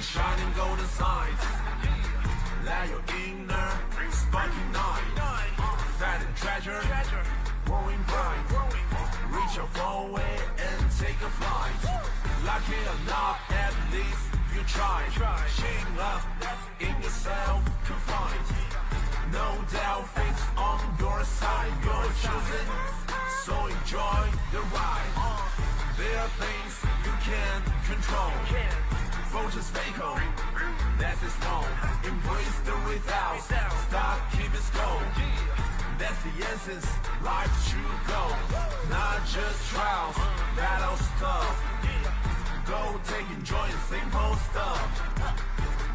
the shining golden sides. Let your inner spark ignite. Finding treasure, growing bright. Reach your away and take a flight. Lucky enough, at least you try. Shame up in yourself to find. No doubt, fate's on your side. You're chosen, so enjoy the ride. There are things you can't control. Fortune's fatal, that's its wrong. Embrace the without, stop, keep it going. That's the essence, life should go. Not just trials, battle stuff. Go take enjoy the simple stuff.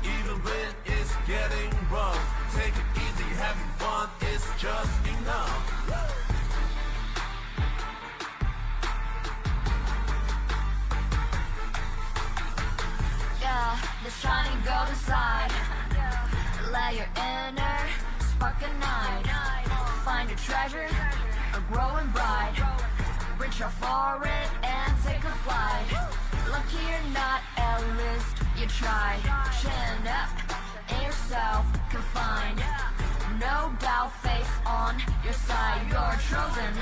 Even when it's getting rough, take it easy, having fun is just enough. The shining golden side. Let your inner spark ignite. Find your treasure, growing bright. Reach out for it and take a flight. Lucky or not, at least you tried. Chin up in yourself, confined. No doubt, face on your side. You're chosen,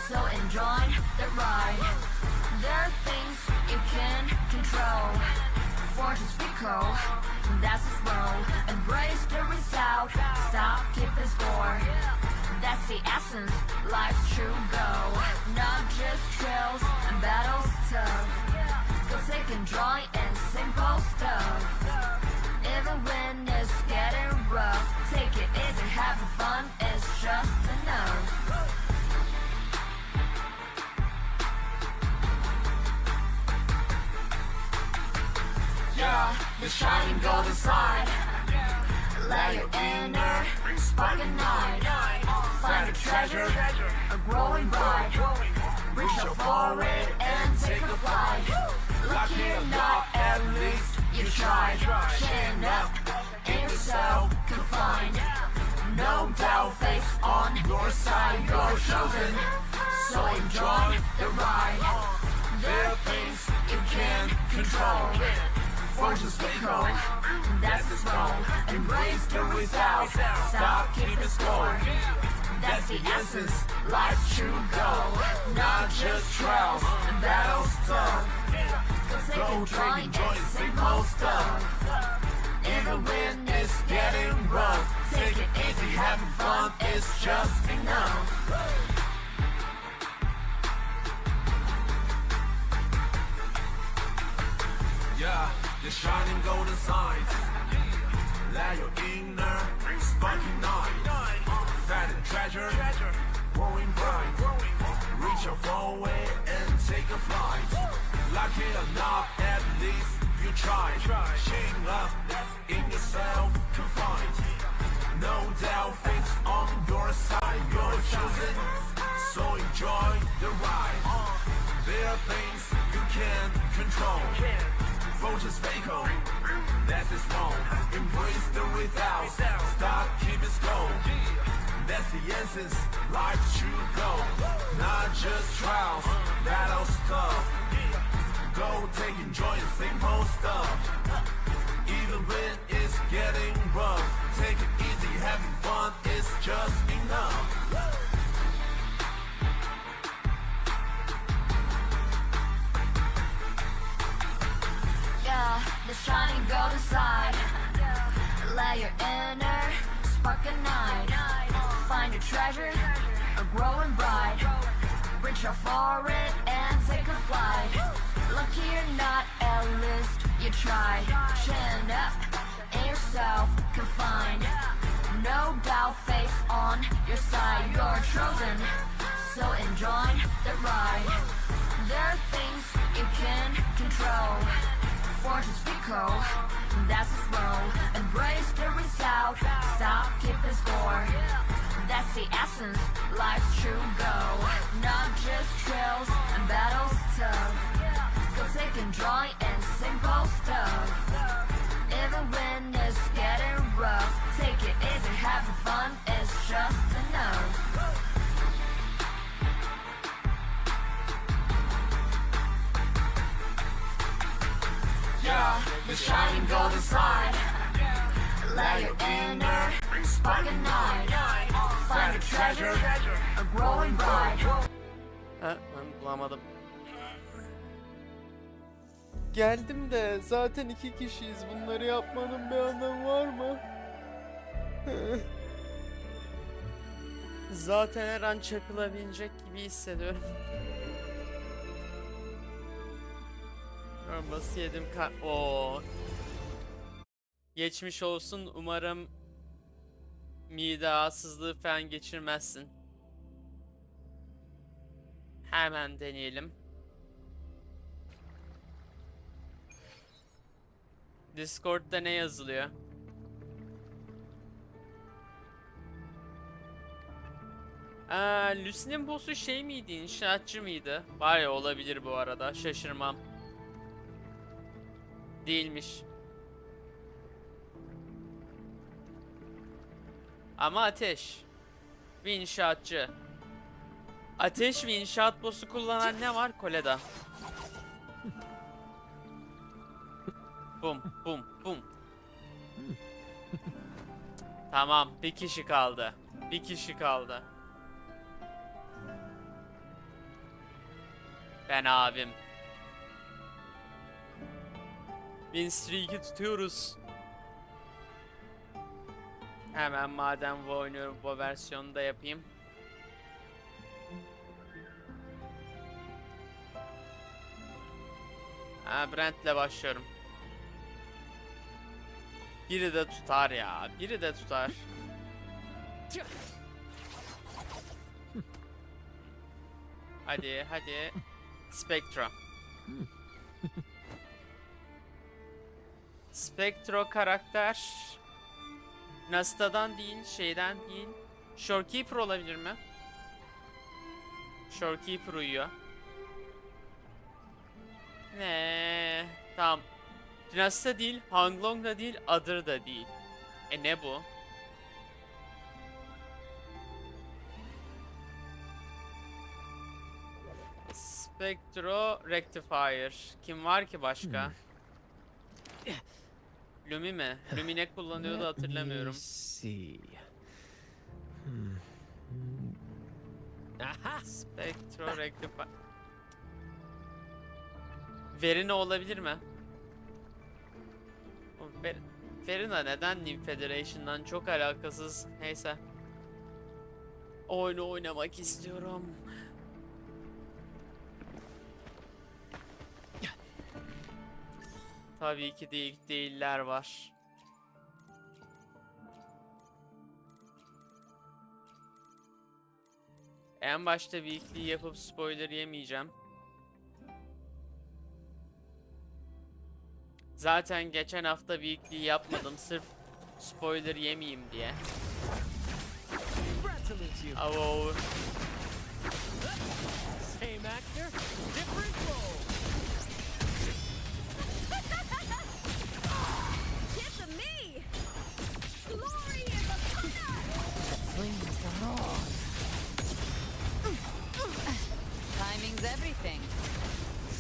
so enjoy the ride. There are things you can control. Fortune's fickle, that's its role. Embrace the result, stop keeping score. That's the essence, life's true goal. Not just thrills and battles tough. Go take enjoy in simple stuff. Even when it's getting rough, take it easy, having fun is just enough. The shining golden side. Let your inner spark ignite. Find a treasure, growing bright. Reach out for it and take a flight. Lucky or not, at least you tried. Chin up in yourself, confined. No doubt, face on your side. You're chosen, so enjoy the ride. There are things you can't control. Fortune's fatal, that's its wrong. Embrace the result, stop keeping score. That's the essence, life should go. Not just trials and battle stuff. Go take enjoy simple stuff. Even when it's getting rough, take it easy, having fun is just enough. Yeah, the shining golden sides. Let your inner spark ignite. Finding treasure, growing bright. Reach your away and take a flight. Lucky enough, at least you try. Shame up in yourself to find. No doubt, fate's on your side. You're chosen, so enjoy the ride. There are things you can't control. Fortune's fatal, that's its wrong. Embrace the without, stop, keep it slow. That's the essence, life should go. Not just trials, battle stuff. Go take enjoy the simple stuff. Even when it's getting rough, take it easy, having fun is just enough. The shining golden side. Let your inner spark ignite. Find your treasure, growing bright. Reach out for it and take a flight. Lucky or not, at least you tried. Chin up in yourself, confined. No doubt, face on your side. You're chosen, so enjoy the ride. There are things you can control. Fortune's fickle, that's its role. Embrace the result, stop keeping score. That's the essence, life's true goal. Not just thrills and battles tough. Go take enjoy in simple stuff. Even when it's getting rough, take it easy, having fun is just enough. The the shining golden side. Let your inner spark ignite. Find a treasure, a growing bright. Ha, ben bulamadım. Geldim de zaten 2 kişiyiz. Bunları yapmanın bir anlamı var mı? Zaten her an çakılabilecek gibi hissediyorum. Nasıl yedim Oo. Geçmiş olsun. Umarım mide rahatsızlığı falan geçirmezsin. Hemen deneyelim. Discord'da ne yazılıyor? Lucy'nin boss'u şey miydi? İnşaatçı mıydı? Var ya, olabilir bu arada. Şaşırmam. Değilmiş. Ama ateş. Bir inşaatçı. Ateş ve inşaat boss'u kullanan ne var? Kole'da. Bum bum bum. Tamam, bir kişi kaldı. Bir kişi kaldı. Ben abim. Win streak'i tutuyoruz. Hemen madem bu oynuyorum, bu versiyonu da yapayım. Brent'le başlıyorum. Biri de tutar ya. Biri de tutar. Hadi hadi. Spectro. Spectro karakter. Nasta'dan değil, şeyden değil. Shorekeeper olabilir mi? Shorekeeper uyuyor. Ne? Tamam. Nasta değil, Hanglong da değil, Other da değil. Ne bu? Spectro Rectifier. Kim var ki başka? Lumi mi? Lumi ne kullanıyordu hatırlamıyorum. Spectro Rectifier. Verina olabilir mi? Verina neden New Federation'dan çok alakasız. Neyse. Oyunu oynamak istiyorum. Tabii ki değiller var. En başta weekly yapıp spoiler yemeyeceğim. Zaten geçen hafta weekly yapmadım sırf spoiler yemeyeyim diye. Oh. Same actor, different role. Get to me! Glory is upon us! Flames are on. Timing's everything.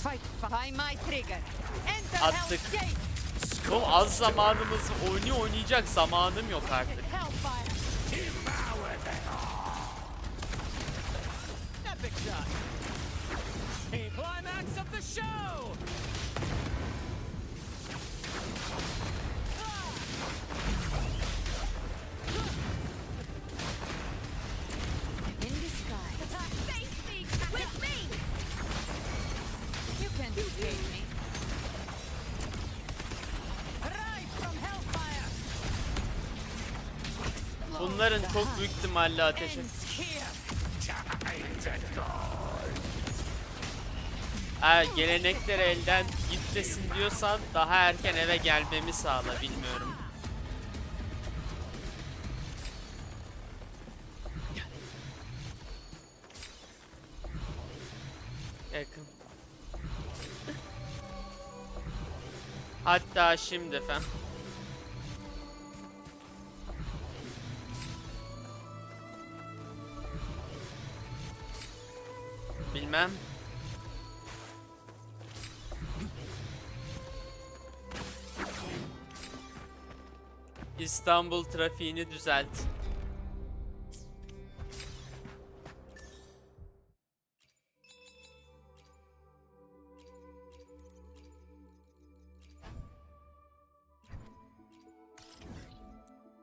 Fight behind my trigger. Enter Attık. Hell's Gate. Oğlum az zamanımız, oyunu oynayacak zamanım yok artık. Hellfire. Epic shot. A climax of the show. In disguise. Face me with me! You can't escape me. Rise from Hellfire. Bunların çok büyük ihtimalle ateşi. Ends here. Gelenekleri elden gitmesin diyorsan daha erken eve gelmemi sağla, bilmiyorum. Yakın. Hatta şimdi efendim. Bilmem. İstanbul trafiğini düzelt.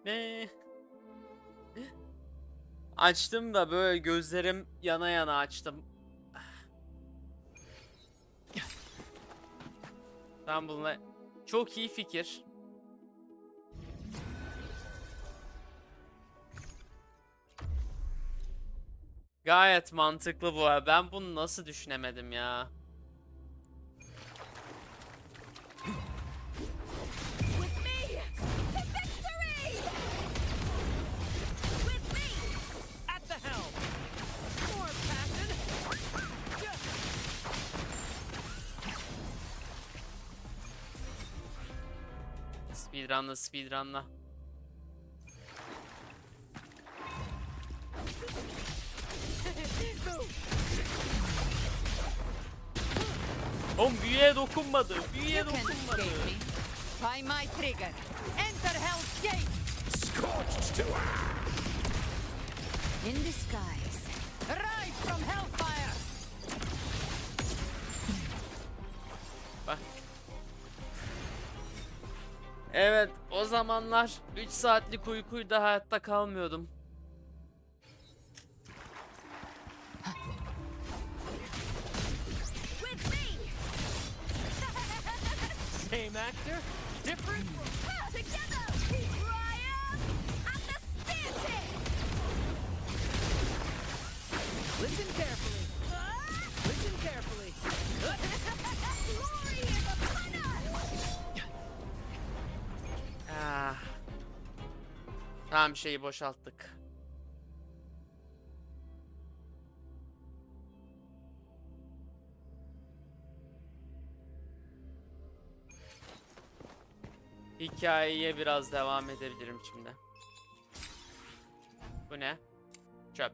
Ne? Açtım da böyle gözlerim yana yana açtım. Ben bununla çok iyi fikir. Gayet mantıklı bu arada. Ben bunu nasıl düşünemedim ya? With me to victory! With me! At the helm. More passion. Speedrunla speedrunla. Oğlum büyüye dokunmadı. Büyüye You can dokunmadı. escape me. By my trigger. Enter Hell's Gate. In disguise. Rise from Hellfire. Bak. Evet, o zamanlar 3 saatlik uykuyla hayatta kalmıyordum. With me! Same actor, different. Together! Triumph at the spear tip! Listen carefully. Listen carefully. Glory is upon us! Ah. Tamam, şeyi boşalttık. Hikayeye biraz devam edebilirim şimdi. Bu ne? Çöp.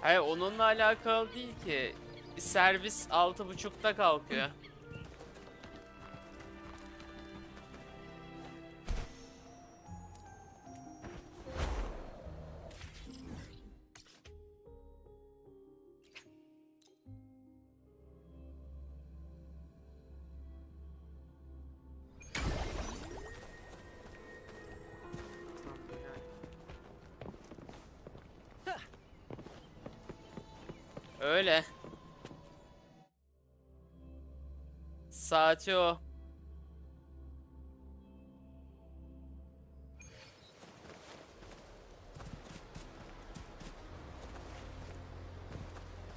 Hayır, onunla alakalı değil ki. Servis 6.30'da kalkıyor. Öyle. Saati o.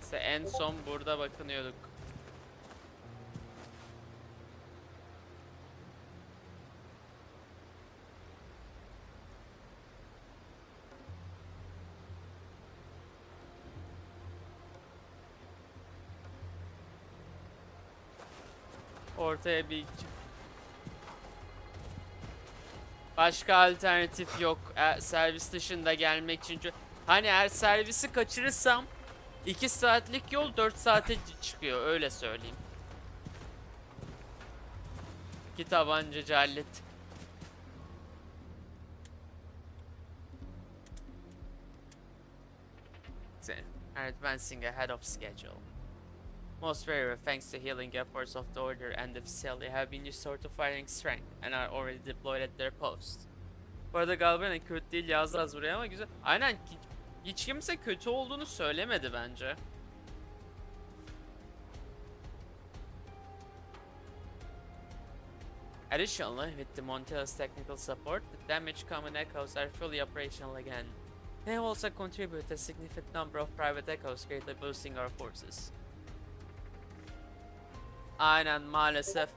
İşte en son burada bakınıyorduk. Ortaya bir başka alternatif yok. Servis dışında gelmek için. Hani eğer servisi kaçırırsam 2 saatlik yol 4 saate çıkıyor, öyle söyleyeyim. 2 tabancacı hallettim. Advancing ahead of schedule. Most rare, thanks to healing efforts of the Order and the facility, have been restored to fighting strength and are already deployed at their post. Bu arada galiba kötü değil yazdı az buraya ama güzel. Aynen, hiç kimse kötü olduğunu söylemedi bence. Additionally, with the Montella's technical support, the damage common echoes are fully operational again. They have also contributed a significant number of private echoes, greatly boosting our forces. Aynen, maalesef.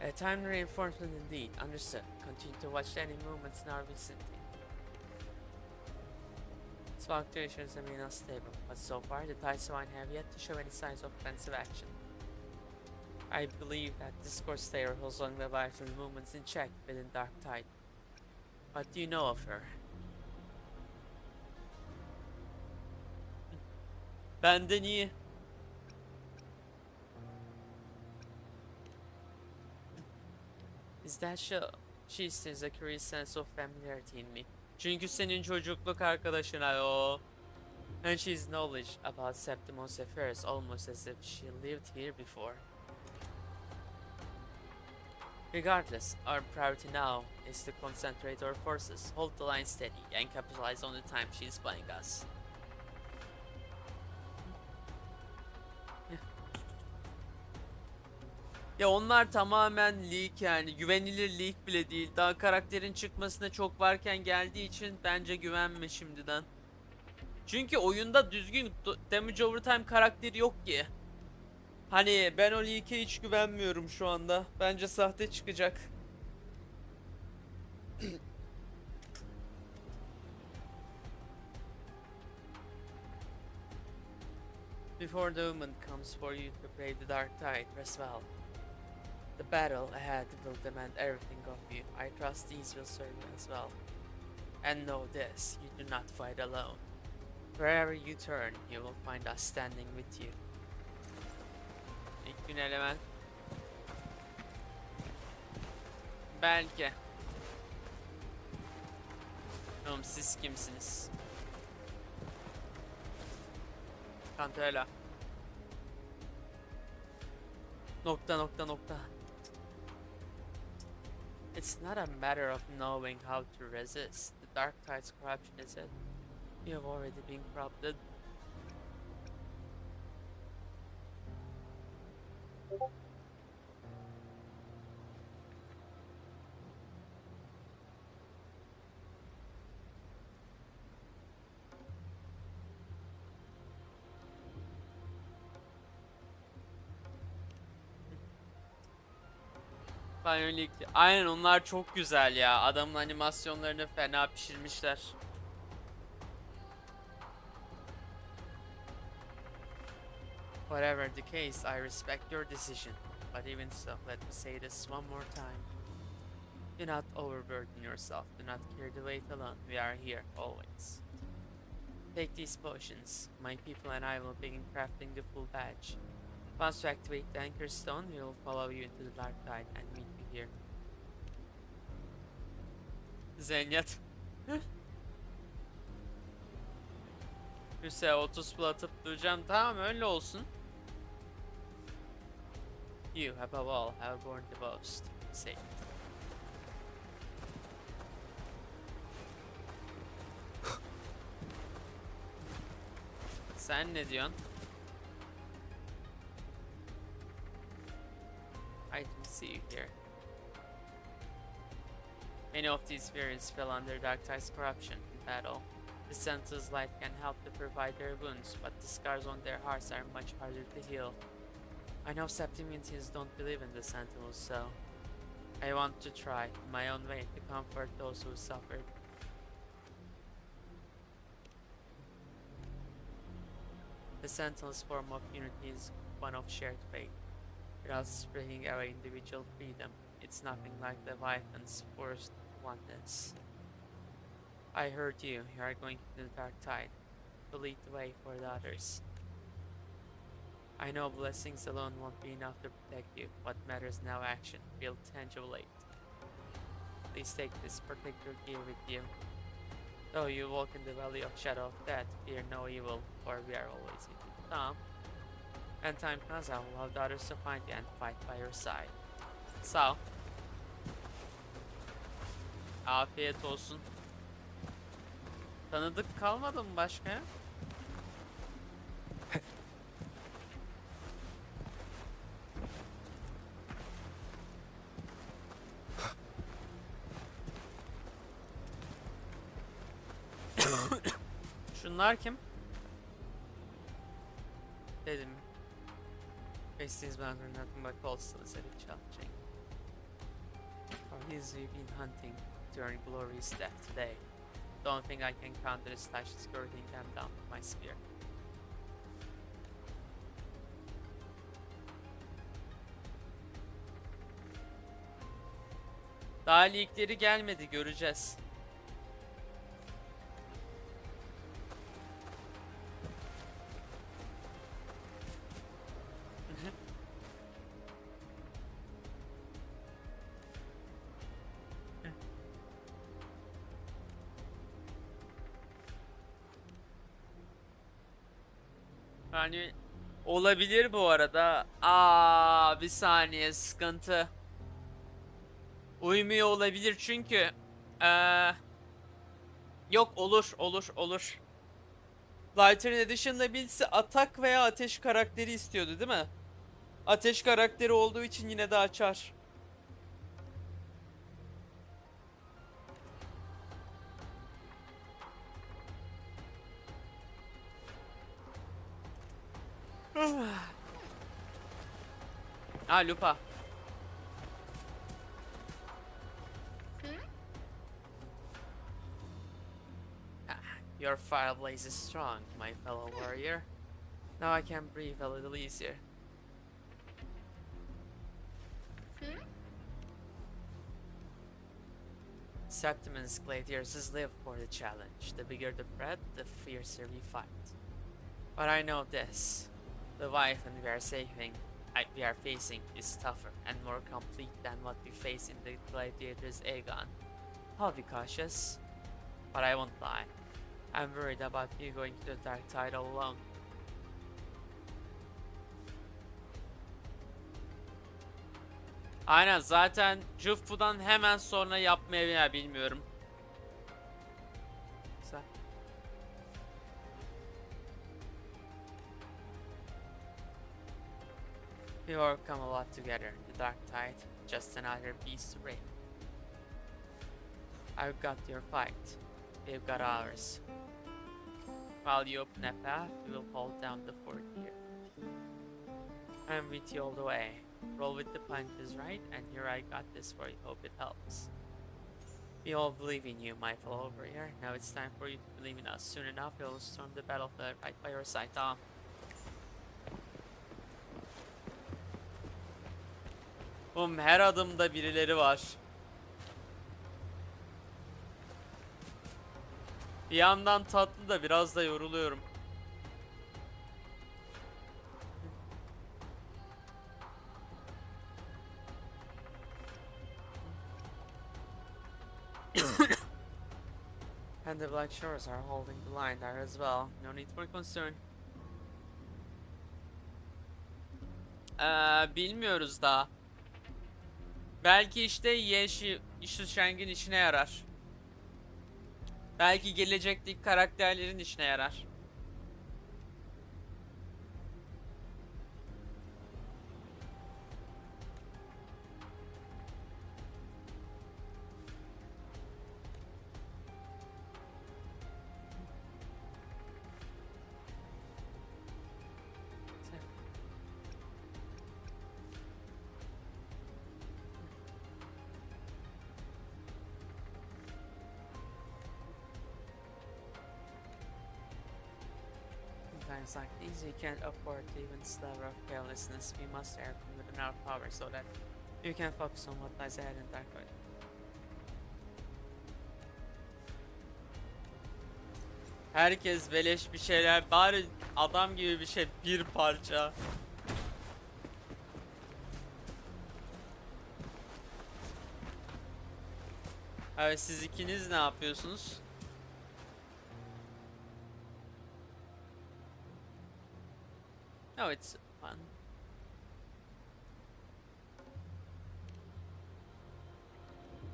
A timely reinforcement indeed. Understood. Continue to watch any movements in our vicinity. Fluctuations remain unstable, but so far the Taiswan have yet to show any signs of offensive action. I believe that this course layer holds along the lives and movements in check within Dark Tide. What do you know of her? Benden iyi. Is that so? She stirs a curious sense of familiarity in me. Çünkü senin çocukluk arkadaşın o. And she's knowledge about Septimus affairs almost as if she lived here before. Regardless, our priority now is to concentrate our forces, hold the line steady, and capitalize on the time she's playing us. Ya onlar tamamen leak, yani güvenilir leak bile değil. Daha karakterin çıkmasına çok varken geldiği için bence güvenme şimdiden. Çünkü oyunda düzgün damage overtime karakteri yok ki. Hani ben o leak'e hiç güvenmiyorum şu anda. Bence sahte çıkacak. Before the moment comes for you to brave the dark tide, rest well. The battle ahead will demand everything of you. I trust these will serve you as well. And know this, you do not fight alone. Wherever you turn, you will find us standing with you. İlk gün element. Belki. Oğlum siz kimsiniz? Kantela. Nokta. It's not a matter of knowing how to resist. The dark tide's corruption is it. You have already been corrupted. Banyolikli. Aynen onlar çok güzel ya. Adamın animasyonlarını fena pişirmişler. Whatever the case, I respect your decision. But even so, let me say this one more time. Do not overburden yourself. Do not carry the weight alone. We are here, always. Take these potions. My people and I will begin crafting the full badge. Once you activate the anchor stone, we will follow you into the dark tide and meet you here. Zenyat. Hüse 30 pul atıp duracağım. Tamam öyle olsun. You above all have borne the boast. Say. Sen ne diyorsun? I didn't see you here. Many of these variants fell under Darktide's corruption in battle. The Sentinel's light can help to provide their wounds, but the scars on their hearts are much harder to heal. I know Septimians don't believe in the Sentinels, so I want to try, in my own way, to comfort those who suffered. The Sentinel's form of unity is one of shared fate. Without spreading our individual freedom, it's nothing like Leviathan's forced oneness. I heard you. You are going to the dark tide to lead the way for the others. I know blessings alone won't be enough to protect you. What matters now action, real tangible aid. Please take this particular gear with you. Though you walk in the valley of shadow of death, fear no evil, for we are always with you. Tamam. When time comes, I will have the others to find you and fight by your side. Sağ ol. Afiyet olsun. Tanıdık kalmadı mı başka? Şunlar kim? Dedim. Faces bound for nothing but calls to the city challenging. For these we've been hunting during glorious death today. Don't think I can counter the slash skirting them down with my spear. Daha leakleri gelmedi, göreceğiz. Yani olabilir bu arada. Bir saniye, sıkıntı. Uymuyor olabilir çünkü yok, olur. Lighter'ın Edition'da birisi atak veya ateş karakteri istiyordu değil mi? Ateş karakteri olduğu için yine de açar. Lupa. Your fire blaze is strong, my fellow warrior. Now I can breathe a little easier. Septimus gladiators live for the challenge. The bigger the threat, the fiercer we fight. But I know this. The Leviathan we are facing is tougher and more complete than what we face in the gladiator's Aegon. I'll be cautious, but I won't lie. I'm worried about you going to the dark tide all alone. Aynen, zaten Jufu'dan hemen sonra yapmaya bilmiyorum. Güzel. We overcome a lot together. The dark tide, just another beast to break. I've got your fight. We've got ours. While you open a path, we will hold down the fort here. I'm with you all the way. Roll with the punches, right? And here I got this for you. Hope it helps. We all believe in you, my fellow warrior. Now it's time for you to believe in us. Soon enough, we will storm the battlefield right by your side. Tamam. Her adımda birileri var. Bir yandan tatlı da biraz da yoruluyorum. And the Black Shores are holding the line there as well. No need for concern. Bilmiyoruz daha. Belki işte Yeşil Şeng'in işine yarar. Belki gelecekteki karakterlerin işine yarar. Times like these, we can't afford to even sliver of carelessness. We must act within our power so that you can focus on what lies ahead in dark way. Herkes beleş bir şeyler, bari adam gibi bir şey, bir parça. Evet, siz ikiniz ne yapıyorsunuz? No, it's fun.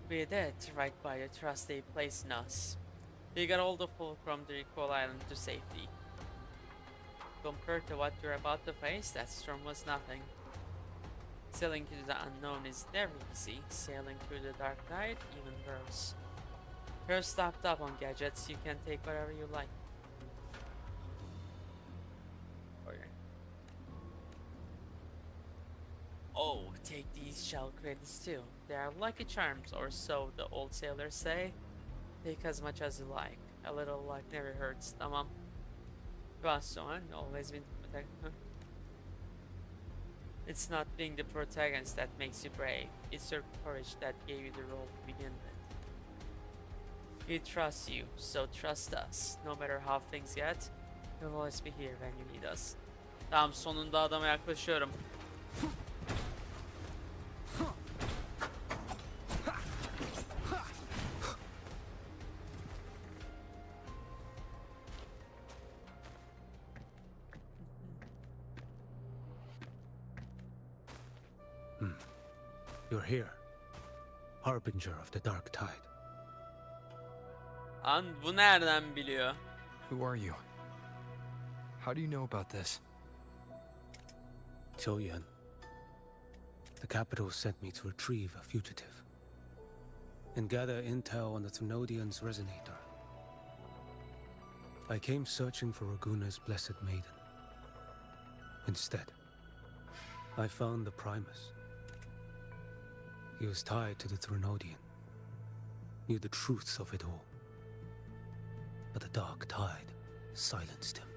We did right by the trust they placed in us. We got all the folk from the Recall Island to safety. Compared to what you're about to face, that storm was nothing. Sailing through the unknown is never easy. Sailing through the dark night, even worse. You're stocked up on gadgets, you can take whatever you like. Oh, take these shell credits too. They are lucky charms, or so the old sailors say. Take as much as you like. A little luck never hurts. Tamam. Trust on, always been It's not being the protagonist that makes you brave. It's your courage that gave you the role to begin with. We trust you, so trust us. No matter how things get, we'll always be here when you need us. Tamam, sonunda adama yaklaşıyorum. You're here, harbinger of the dark tide. An bu nereden biliyor? Who are you? How do you know about this? Choyan. The capital sent me to retrieve a fugitive and gather intel on the Thrunodian's resonator. I came searching for Raguna's blessed maiden. Instead, I found the Primus. He was tied to the Thrunodian, knew the truths of it all. But the dark tide silenced him.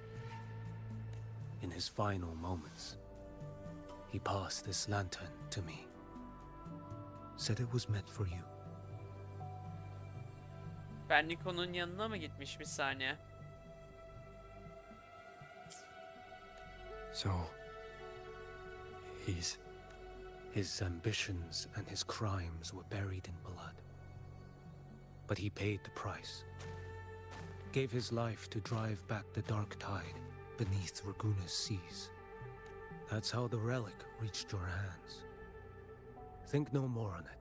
In his final moments, he passed this lantern to me. Said it was meant for you. Ferniko'nun yanına mı gitmiş, bir saniye? So... he's... His ambitions and his crimes were buried in blood. But he paid the price. Gave his life to drive back the dark tide beneath Raguna's seas. That's how the relic reached your hands. Think no more on it.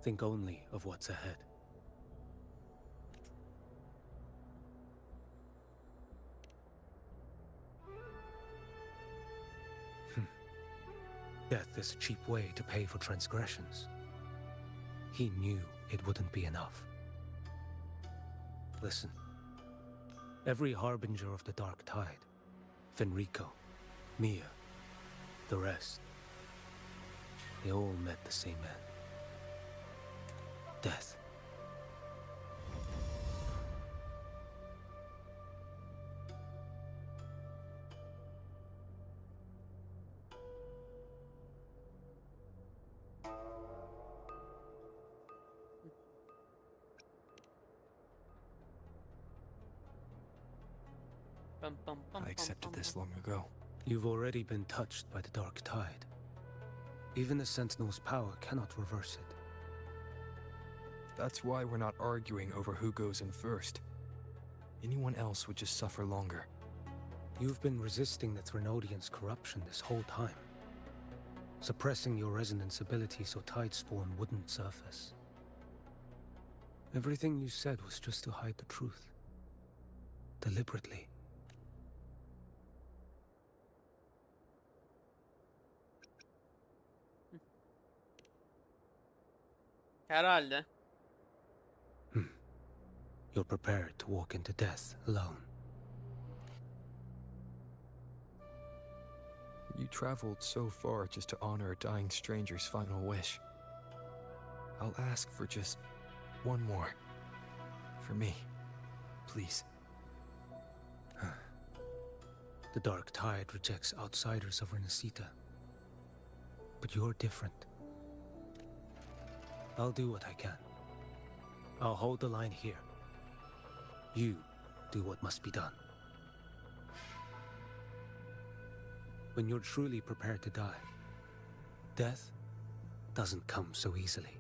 Think only of what's ahead. Death is a cheap way to pay for transgressions. He knew it wouldn't be enough. Listen. Every harbinger of the dark tide, Fenrico, Mia, the rest, they all met the same end. Death. I accepted this long ago. You've already been touched by the dark tide. Even the Sentinel's power cannot reverse it. That's why we're not arguing over who goes in first. Anyone else would just suffer longer. You've been resisting the Thrunodian's corruption this whole time. Suppressing your resonance ability so Tidespawn wouldn't surface. Everything you said was just to hide the truth. Deliberately. Herhalde. You're prepared to walk into death alone. You traveled so far just to honor a dying stranger's final wish. I'll ask for just one more. For me. Please. The dark tide rejects outsiders of Renacita. But you're different. I'll do what I can. I'll hold the line here. You do what must be done. When you're truly prepared to die, death doesn't come so easily.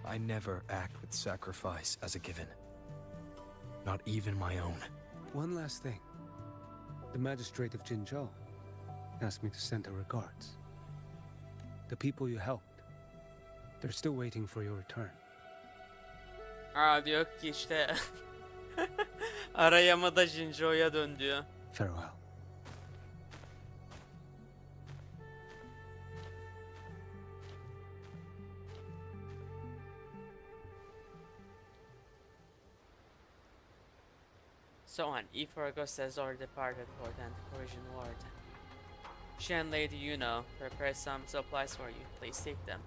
I never act with sacrifice as a given. Not even my own. One last thing. The magistrate of Jinzhou asked me to send her regards. The people you helped, they're still waiting for your return. Diyor ki işte arayamada Jinzhou'ya dön diyor. Farewell. So on, Iforgos has already departed for the anti-corrosion ward. She and Lady Yuno prepare some supplies for you. Please take them.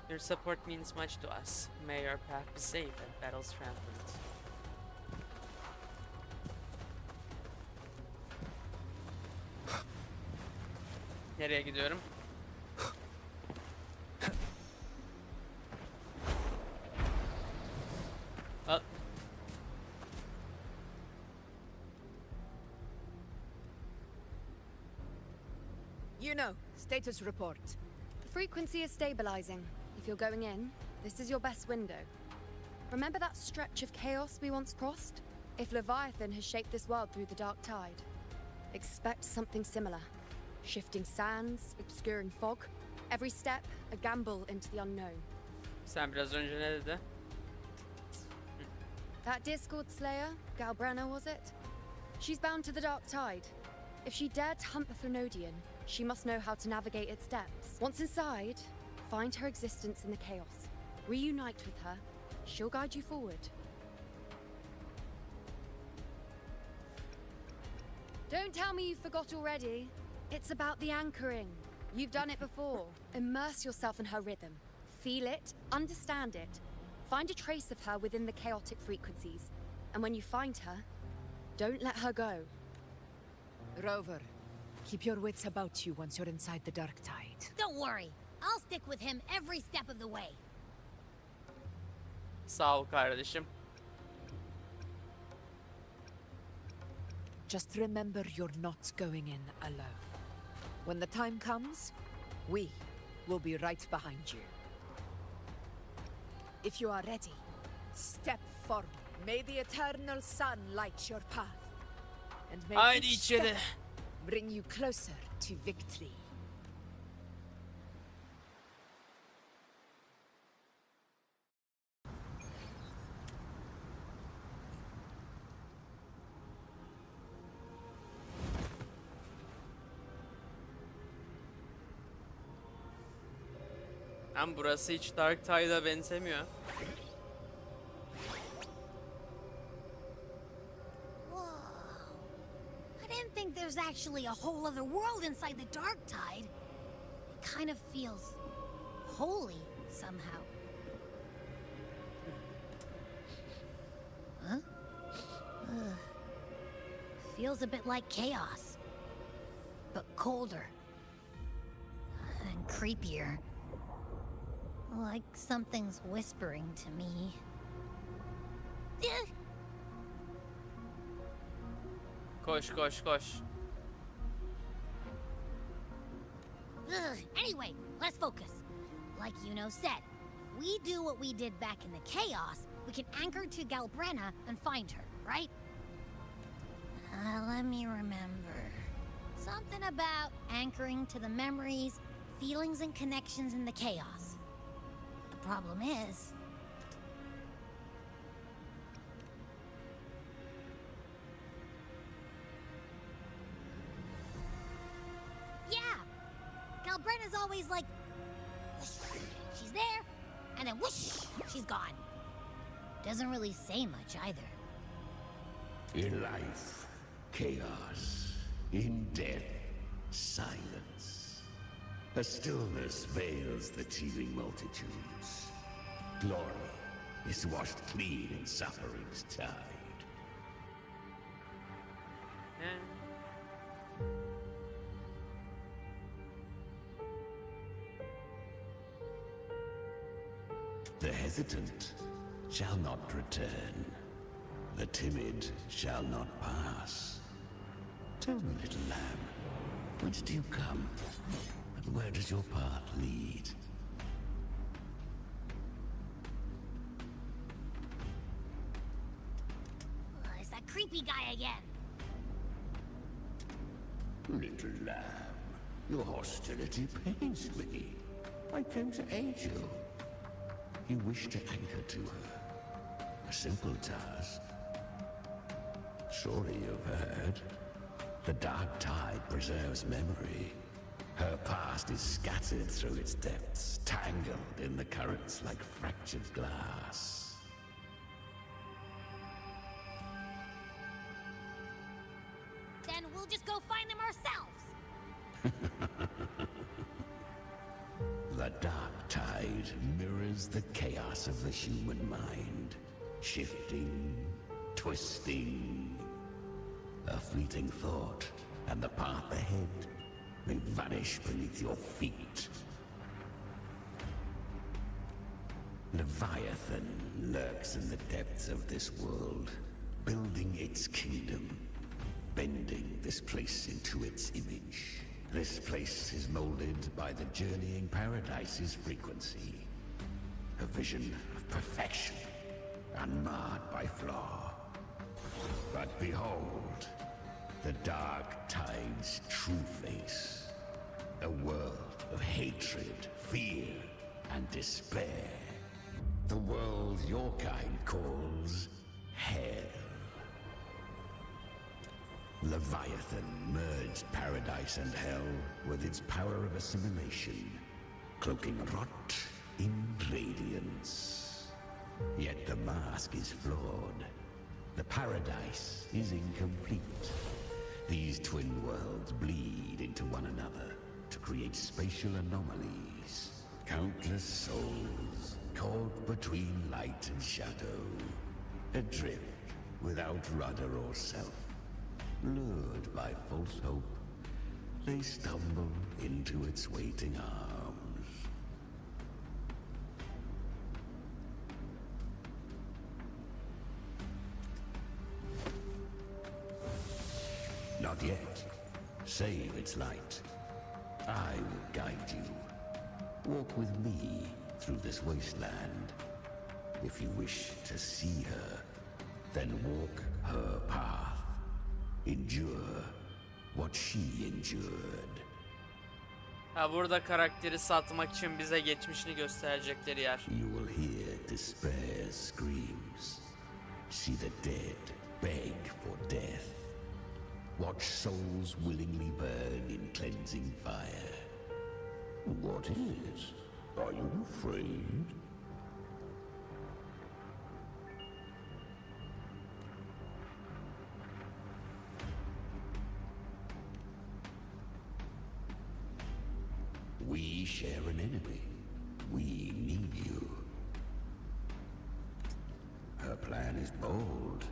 Your support means much to us. May your path be safe and battles triumphant. Nereye gidiyorum? Al. Status report. The frequency is stabilizing. If you're going in, this is your best window. Remember that stretch of chaos we once crossed? If Leviathan has shaped this world through the dark tide, expect something similar. Shifting sands, obscuring fog. Every step, a gamble into the unknown. Sen biraz önce ne dedi? That Discord Slayer, Galbrenna was it? She's bound to the dark tide. If she dared to hunt the Threnodian, she must know how to navigate its depths. Once inside, find her existence in the chaos. Reunite with her. She'll guide you forward. Don't tell me you forgot already. It's about the anchoring. You've done it before. Immerse yourself in her rhythm. Feel it, understand it. Find a trace of her within the chaotic frequencies. And when you find her, don't let her go. Rover, keep your wits about you once you're inside the dark tide. Don't worry. I'll stick with him every step of the way. Sağ ol kardeşim. Just remember you're not going in alone. When the time comes, we will be right behind you. If you are ready, step forward. May the eternal sun light your path. And may Haydi each içeri. step bring you closer to victory. Hem burası hiç Dark Tide'a benzemiyor. Whoa. I didn't think there's actually a whole other world inside the dark tide. It kind of feels holy somehow. Huh? Ugh. Feels a bit like chaos, but colder and creepier. Like something's whispering to me. Koş koş koş. Anyway, let's focus. Like Yuno said, if we do what we did back in the chaos, we can anchor to Galbrenna and find her, right? Let me remember. Something about anchoring to the memories, feelings, and connections in the chaos. The problem is... Yeah! Galbrenna's always like... whoosh, she's there, and then whoosh, she's gone. Doesn't really say much either. In life, chaos. In death, silence. A stillness veils the teeming multitudes. Glory is washed clean in suffering's tide. The hesitant shall not return. The timid shall not pass. Tell me, little lamb, whence do you come? And where does your path lead? It's that creepy guy again. Little lamb, your hostility pains me. I came to aid you. You wish to anchor to her. A simple task. Surely you've heard. The dark tide preserves memory. Her past is scattered through its depths, tangled in the currents like fractured glass. Then we'll just go find them ourselves. The dark tide mirrors the chaos of the human mind. Shifting, twisting. A fleeting thought, and the path ahead may vanish beneath your feet. Leviathan lurks in the depths of this world, building its kingdom, bending this place into its image. This place is molded by the journeying paradise's frequency. A vision of perfection, unmarred by flaw. But behold, the dark tide's true face. A world of hatred, fear, and despair. The world your kind calls hell. Leviathan merged paradise and hell with its power of assimilation, cloaking rot in radiance. Yet the mask is flawed. The paradise is incomplete. These twin worlds bleed into one another to create spatial anomalies. Countless souls caught between light and shadow, adrift without rudder or self. Lured by false hope, they stumble into its waiting arms. Not yet. Save its light. I will guide you. Walk with me through this wasteland. If you wish to see her, then walk her path. Endure what she endured. Ha, burada karakteri satmak için bize geçmişini gösterecekleri yer. You will hear despair's screams. See the dead beg for death. Watch souls willingly burn in cleansing fire. What is? Are you afraid? We share an enemy. We need you. Her plan is bold,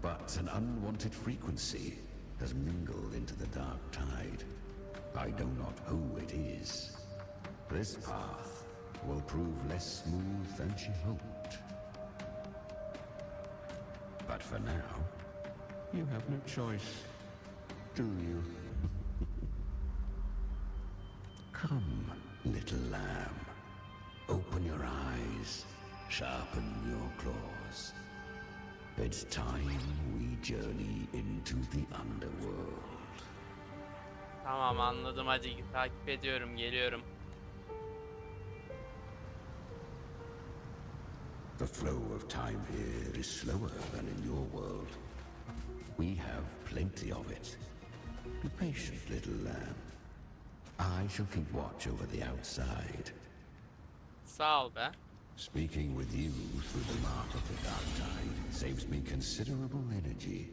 but an unwanted frequency has mingled into the dark tide. I know not who it is. This path will prove less smooth than she hoped. But for now, you have no choice, do you? Come, little lamb. Open your eyes, sharpen your claws. It's time we journey into the underworld. Tamam, anladım, hadi takip ediyorum, geliyorum. The flow of time here is slower than in your world. We have plenty of it. Be patient, little lamb. I shall keep watch over the outside. Sağ ol be. Speaking with you through the mark of the dark tide saves me considerable energy.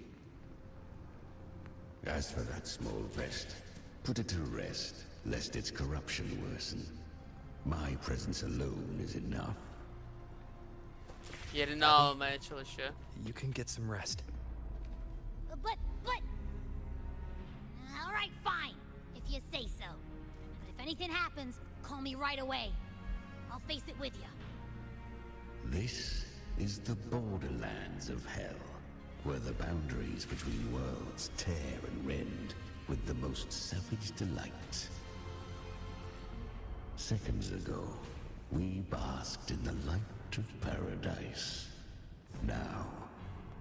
As for that small vest, put it to rest, lest its corruption worsen. My presence alone is enough. Yerini almaya çalışıyor. You can get some rest. But... All right, fine, if you say so. But if anything happens, call me right away. I'll face it with you. This is the borderlands of hell, where the boundaries between worlds tear and rend with the most savage delight. Seconds ago, we basked in the light of paradise. Now,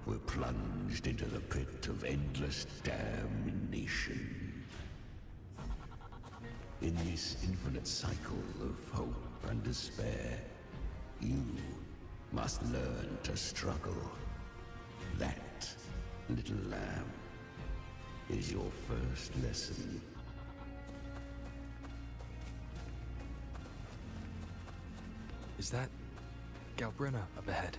we're plunged into the pit of endless damnation. In this infinite cycle of hope and despair, you must learn to struggle. That, little lamb, is your first lesson. Is that Galbrina up ahead?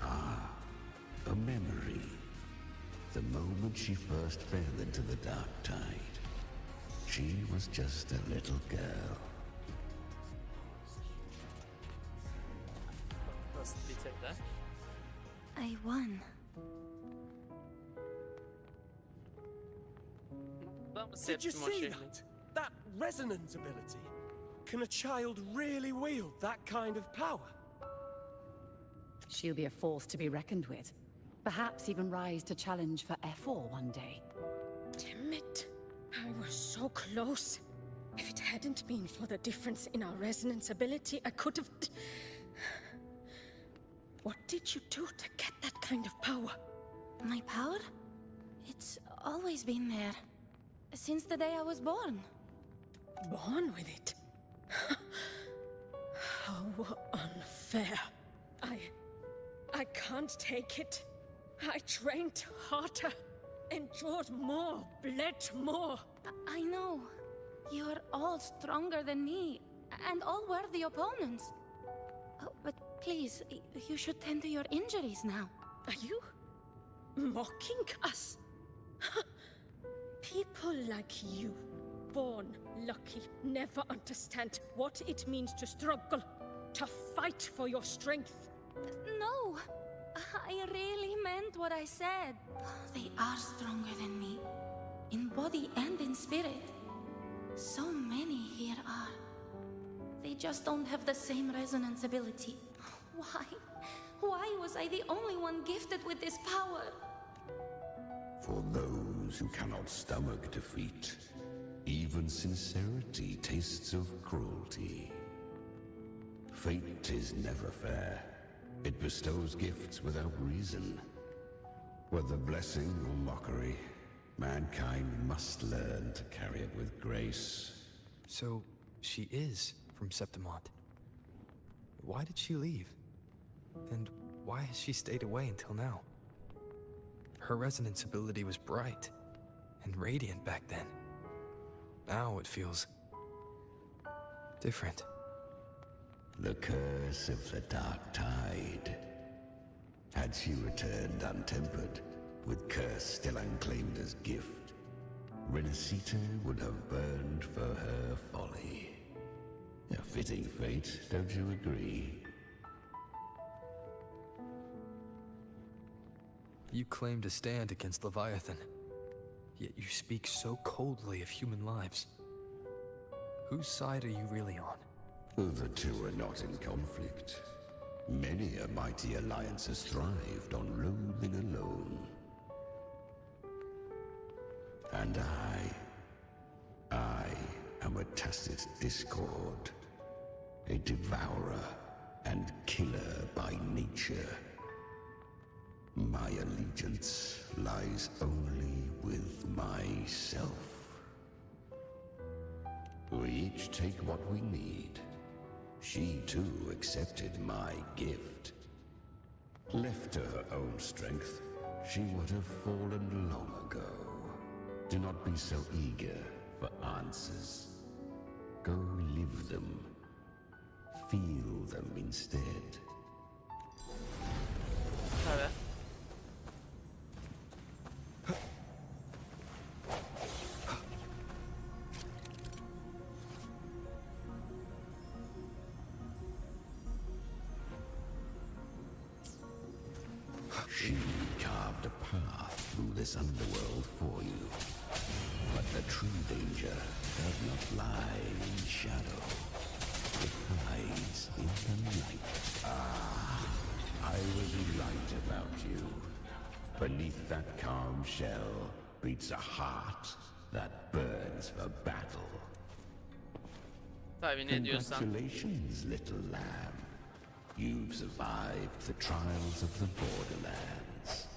A memory. The moment she first fell into the dark tide. She was just a little girl. Nasıl bitirdi? I won. Tam Did you septim o see şehrin. that? That resonance ability? Can a child really wield that kind of power? She'll be a force to be reckoned with. Perhaps even rise to challenge for F4 one day. Damn it. I was so close. If it hadn't been for the difference in our resonance ability, I could have... What did you do to get that kind of power? My power? It's always been there. Since the day I was born. born with it. How unfair. I can't take it. I trained harder, endured more, bled more. I know. You're all stronger than me, and all worthy opponents. But please, you should tend to your injuries now. Are you mocking us? People like you, born lucky, never understand what it means to struggle, to fight for your strength. No, I really meant what I said. They are stronger than me, in body and in spirit. So many here are. They just don't have the same resonance ability. Why? Why was I the only one gifted with this power? For those who cannot stomach defeat, even sincerity tastes of cruelty. Fate is never fair. It bestows gifts without reason. Whether blessing or mockery, mankind must learn to carry it with grace. So, she is from Septimont. Why did she leave? And why has she stayed away until now? Her resonance ability was bright and radiant back then. Now it feels different. The curse of the Dark Tide. Had she returned untempered, with curse still unclaimed as gift, Renacita would have burned for her folly. A fitting fate, don't you agree? You claim to stand against Leviathan, yet you speak so coldly of human lives. Whose side are you really on? The two are not in conflict. Many a mighty alliance has thrived on loathing alone. And I am a tacit discord, a devourer and killer by nature. My allegiance lies only with myself. We each take what we need. She too accepted my gift. Left to her own strength, she would have fallen long ago. Do not be so eager for answers. Go live them. Feel them instead. Tabii. She carved a path through this underworld for you. But the true danger does not lie in shadow. It hides in the light. Ah, I was right about you. Beneath that calm shell beats a heart that burns for battle. Tabii ne diyorsan. Congratulations, little lamb. You've survived the trials of the borderlands.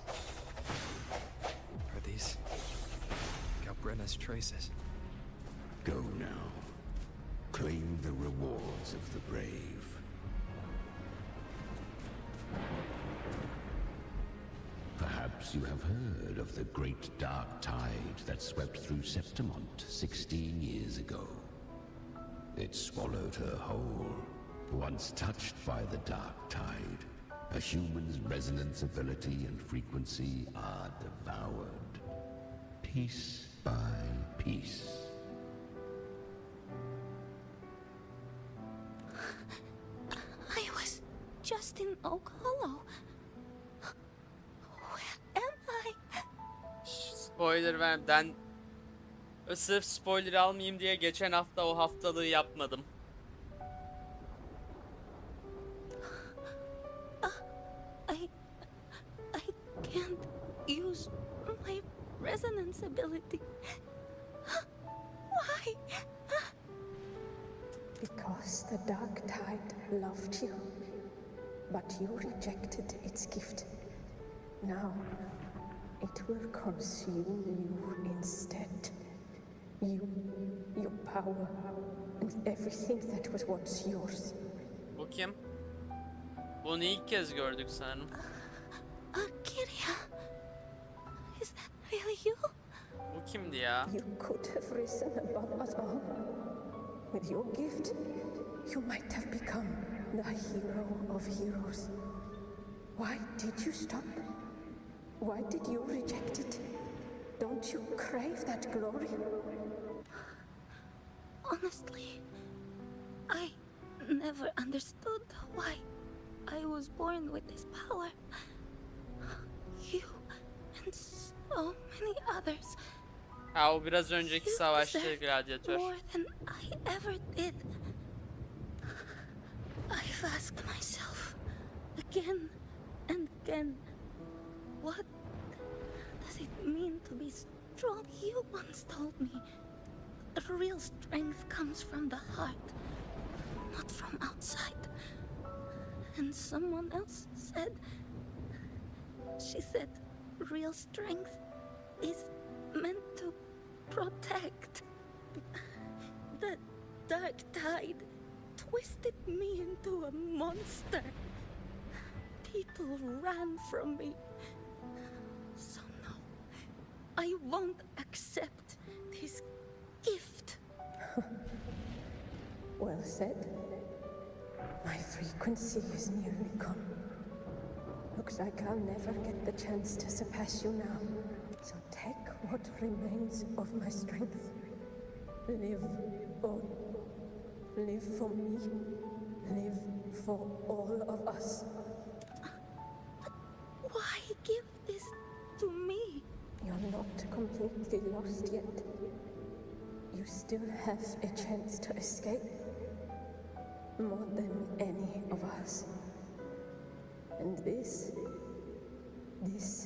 Are these Galbrenna's traces? Go now. Claim the rewards of the brave. Perhaps you have heard of the great dark tide that swept through Septimont 16 years ago. It swallowed her whole. Once touched by the dark tide, a human's resonance ability and frequency are devoured, piece by piece. I was just in Oak Hollow. Where am I? Spoiler vermeden. Sırf spoiler almayayım diye geçen hafta o haftalığı yapmadım. I can't use my resonance ability. Why? Because the Dark Tide loved you, but you rejected its gift. Now, it will consume you instead. You your power, and everything that was once yours. Bu kim? Bunu ilk kez gördük sanırım. Kyria, is that really you? Bu kimdi ya? You could have risen above us all. With your gift, you might have become the hero of heroes. Why did you stop? Why did you reject it? Don't you crave that glory? Honestly, I never understood why I was born with this power. You and so many others. Ha, o biraz önceki You savaşçı deserve gladyatör. more than I ever did. I've asked myself again and again, what does it mean to be strong? You once told me that real strength comes from the heart, not from outside. And someone else said, she said, real strength is meant to protect. The dark tide twisted me into a monster. People ran from me. So no, I won't accept this gift. Well said. My frequency is nearly gone. Looks like I'll never get the chance to surpass you now. So take what remains of my strength. Live on. Live for me. Live for all of us. But why give this to me? You're not completely lost yet. You still have a chance to escape. More than any of us. And this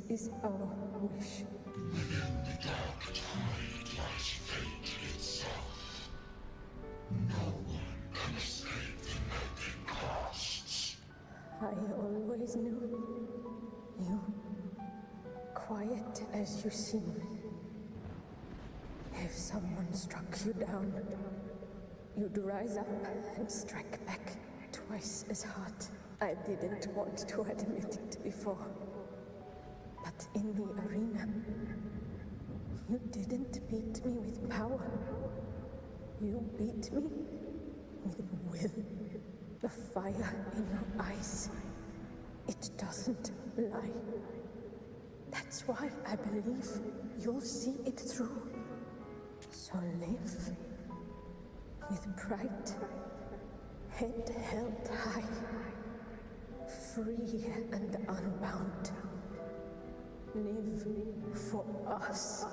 is our wish. Within the dark tide lies fate itself. No one can escape the melting costs. I always knew you, quiet as you seem. If someone struck you down, you'd rise up and strike back twice as hard. I didn't want to admit it before, but in the arena, you didn't beat me with power. You beat me with will. The fire in your eyes, it doesn't lie. That's why I believe you'll see it through. So live with pride, head held high, free and unbound. Live for us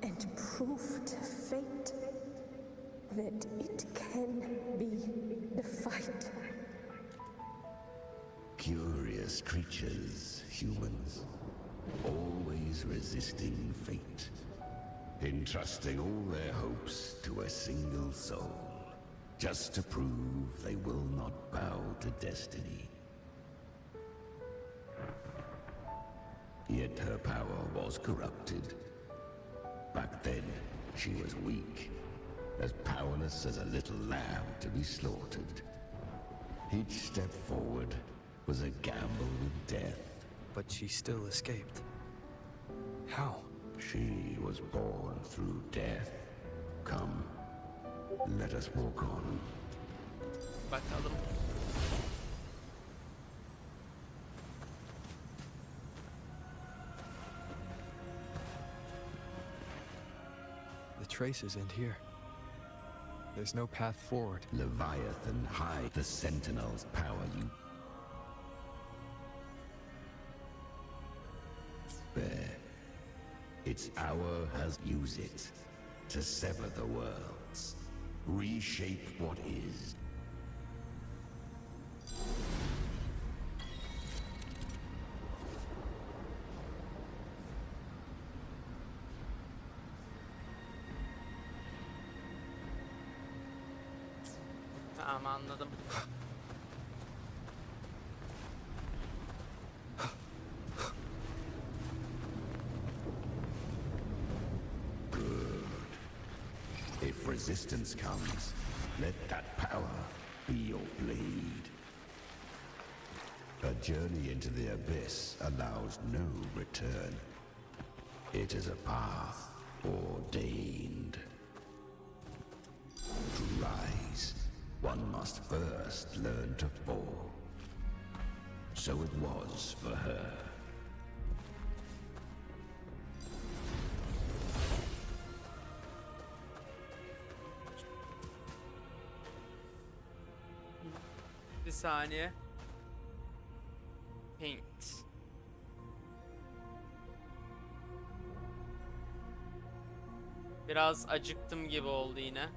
and prove to fate that it can be the fight. Curious creatures, humans, always resisting fate, entrusting all their hopes to a single soul, just to prove they will not bow to destiny. Yet her power was corrupted. Back then, she was weak, as powerless as a little lamb to be slaughtered. Each step forward was a gamble with death. But she still escaped. How? She was born through death. Come, let us walk on. Bakalım. The traces end here. There's no path forward. Leviathan hide the Sentinel's power you bear. Its hour has used it to sever the worlds, reshape what is. Tamam, anladım. If resistance comes, let that power be your blade. A journey into the abyss allows no return. It is a path ordained. To rise, one must first learn to fall. So it was for her. Bir saniye. Paint. Biraz acıktım gibi oldu yine.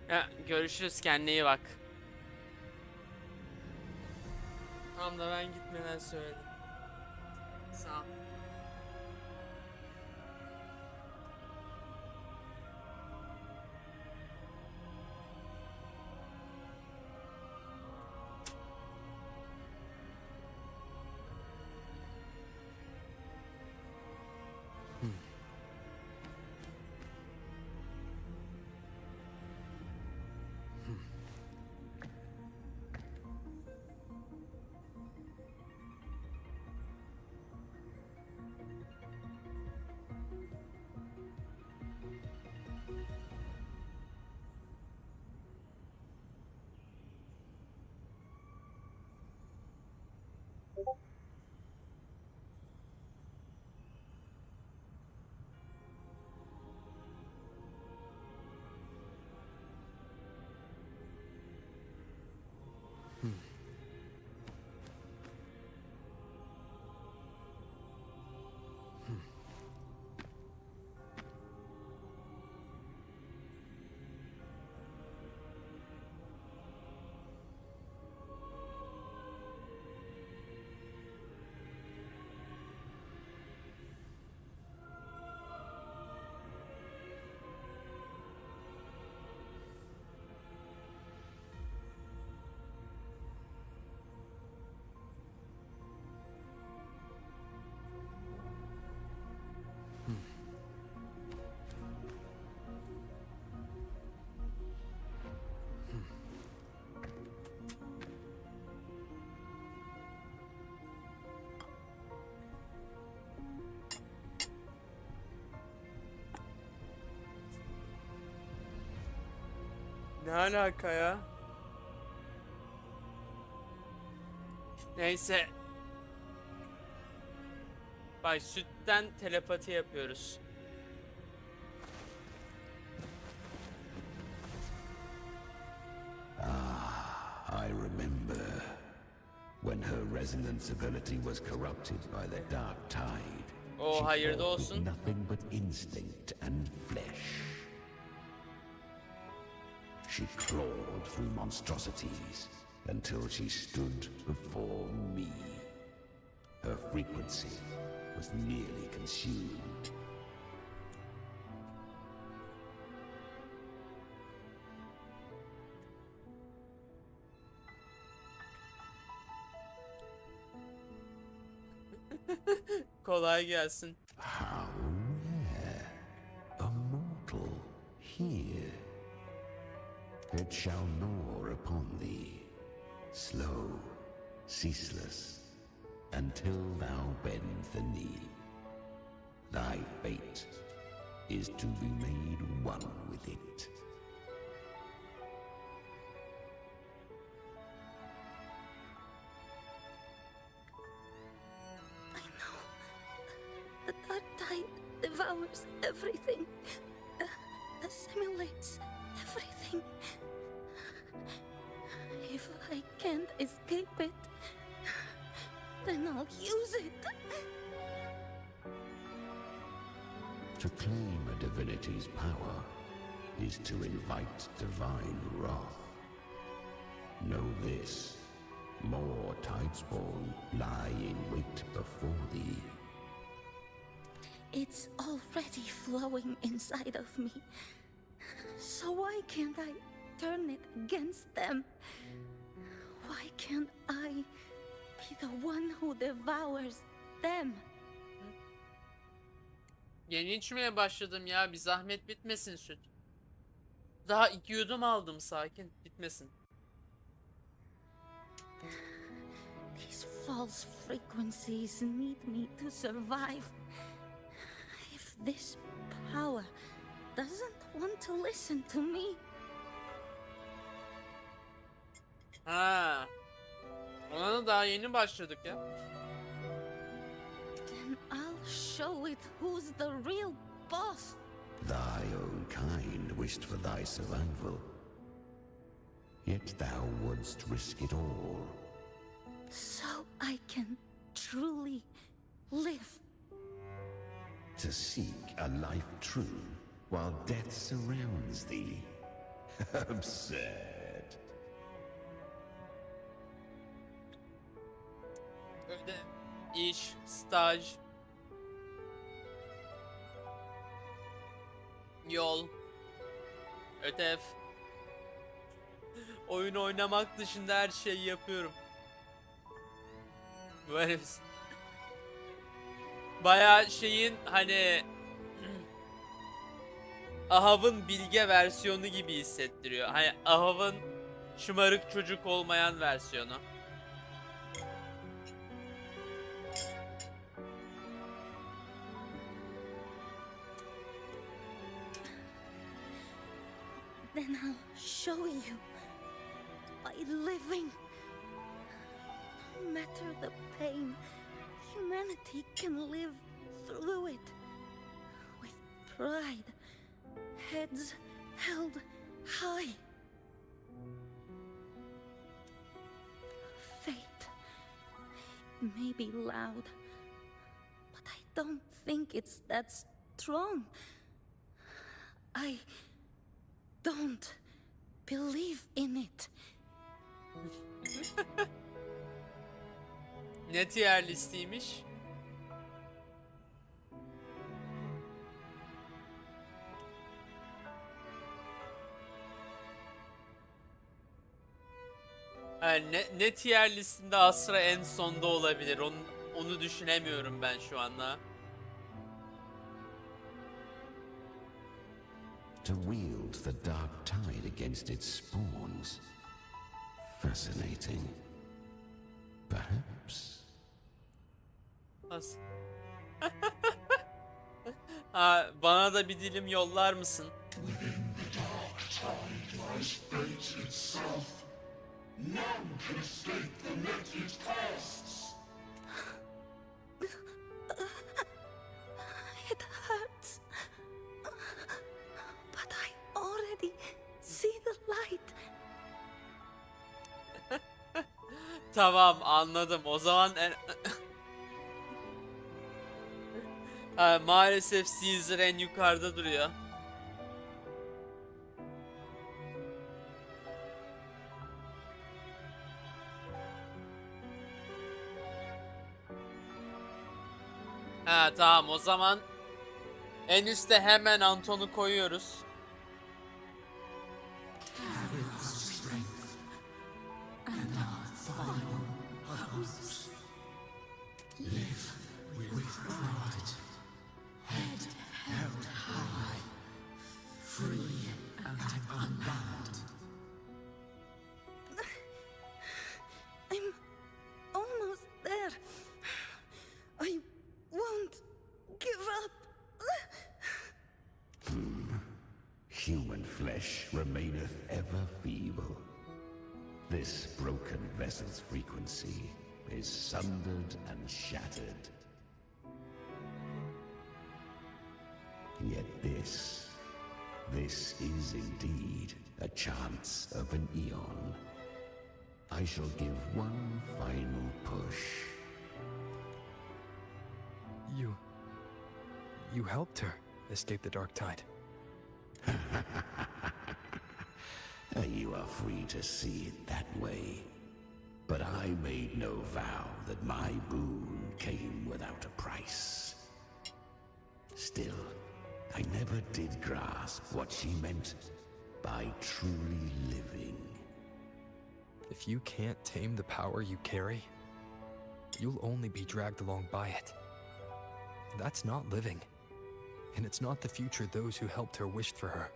Ya, görüşürüz, kendine iyi bak. Tam da ben gitmeden söyledim. Sağ ol. Ne alaka ya? Neyse. Bay sütten telepati yapıyoruz. I remember when her resonance ability was corrupted by the dark tide. Oh, hayırlı olsun. Nothing but instinct and flesh. She clawed through monstrosities until she stood before me. Her frequency was nearly consumed. Kolay gelsin. How rare. A mortal here. It shall gnaw upon thee, slow, ceaseless, until thou bend the knee. Thy fate is to be made one with it. I know. The dark tide devours everything. Assimilates everything. If I can't escape it, then I'll use it. To claim a divinity's power is to invite divine wrath. this, more tidespawn lie in wait before thee. It's already flowing inside of me. So why can't I turn it against them? Why can't I be the one who devours them? Yeni içmeye başladım ya. Bir zahmet bitmesin süt. Daha 2 yudum aldım, sakin. Bitmesin. These false frequencies need me to survive. If this power doesn't want to listen to me, Ha. Ona da daha yeni başladık ya. then I'll show it who's the real boss. Thy own kind wished for thy survival. Yet thou wouldst risk it all. So I can truly live. To seek a life true while death surrounds thee. Absurd. Öyle iş, staj, yol, ödev, oyun oynamak dışında her şeyi yapıyorum. Böyle bayağı şeyin hani Ahav'ın bilge versiyonu gibi hissettiriyor. Hani Ahav'ın şımarık çocuk olmayan versiyonu. Then I'll show you by living. No matter the pain, humanity can live through it with pride, heads held high. Fate may be loud, but I don't think it's that strong. I don't believe in it. Ne tier listeymiş? Yani ne tier listinde Asra en sonda olabilir? Onu düşünemiyorum ben şu anda. To wield the dark tide against its spawns. Fascinating. Perhaps. Nasıl? Ha, bana da bir dilim yollar mısın? It hurts. But I already see the light. Tamam, anladım. O zaman ha, maalesef Caesar en yukarıda duruyor. Ha tamam, o zaman en üste hemen Anton'u koyuyoruz. I'm almost there. I won't give up. Human flesh remaineth ever feeble. This broken vessel's frequency is sundered and shattered. Yet this is indeed a chance of an eon. I shall give one final push. You helped her escape the dark tide. You are free to see it that way. But I made no vow that my boon came without a price. Still, I never did grasp what she meant by truly living. If you can't tame the power you carry, you'll only be dragged along by it. That's not living, and it's not the future those who helped her wished for her.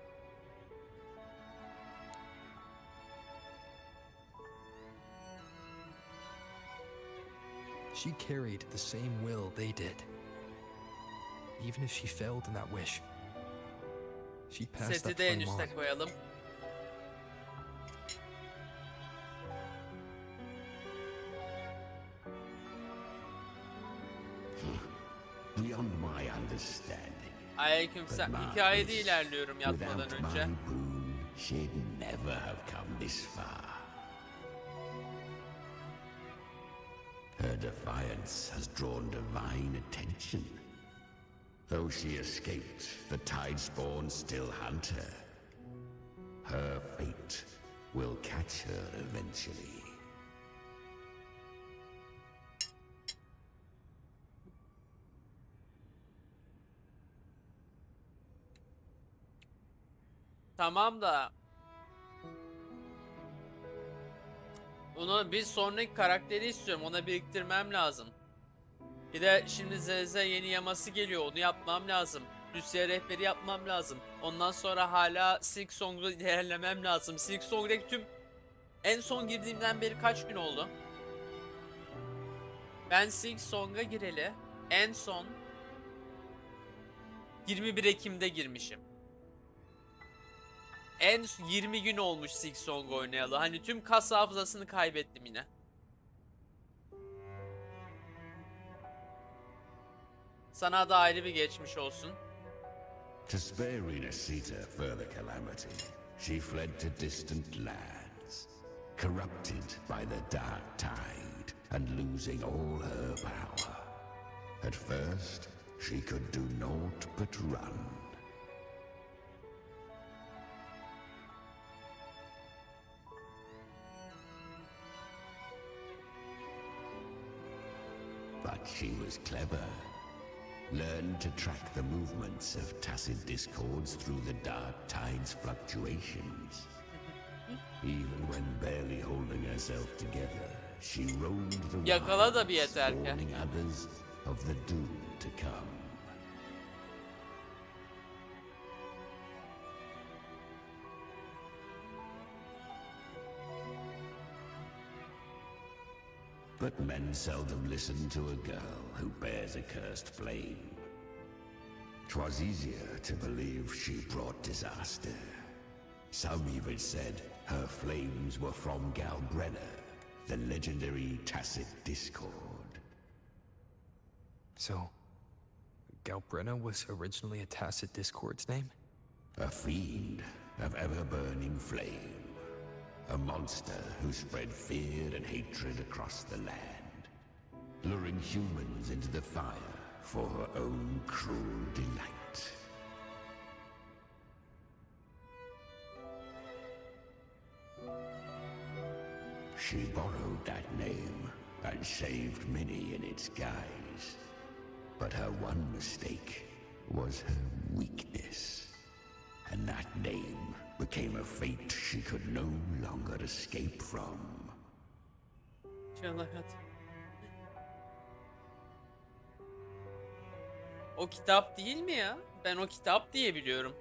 She carried the same will they did. Even if she failed in that wish, she passed Seti that de en flame on. üste koyalım. Beyond my understanding. Aleykümselam. But Hikayede Marcus, ilerliyorum yatmadan without önce. my boon, she'd never have come this far. Her defiance has drawn divine attention. Though she escaped, the Tidespawn still hunt her. Her fate will catch her eventually. Tamam da bunu bir sonraki karakteri istiyorum. Ona biriktirmem lazım. Bir de şimdi ZZ yeni yaması geliyor. Onu yapmam lazım. Rusya rehberi yapmam lazım. Ondan sonra hala Silk Song'u ilerlemem lazım. Silk Song'daki tüm en son girdiğimden beri kaç gün oldu? Ben Silk Song'a gireli en son 21 Ekim'de girmişim. En 20 gün olmuş Silk Song oynayalı. Hani tüm kas hafızasını kaybettim yine. Sana da ayrı bir geçmiş olsun. To spare Renasita further calamity, she fled to distant lands, corrupted by the dark tide and losing all her power. At first, she could do naught but run. But she was clever. Learned to track the movements of tacit discords through the dark tide's fluctuations. Even when barely holding herself together, she roamed the Yakala da bir wilds, yeter ki. warning others of the doom to come. But men seldom listen to a girl who bears a cursed flame. 'Twas easier to believe she brought disaster. Some even said her flames were from Galbrenna, the legendary tacit discord. So, Galbrenna was originally a tacit discord's name? A fiend of ever-burning flame. A monster who spread fear and hatred across the land, luring humans into the fire for her own cruel delight. She borrowed that name and saved many in its guise. But her one mistake was her weakness. And that name became a fate she could no longer escape from. O kitap değil mi ya? Ben o kitap diye biliyorum.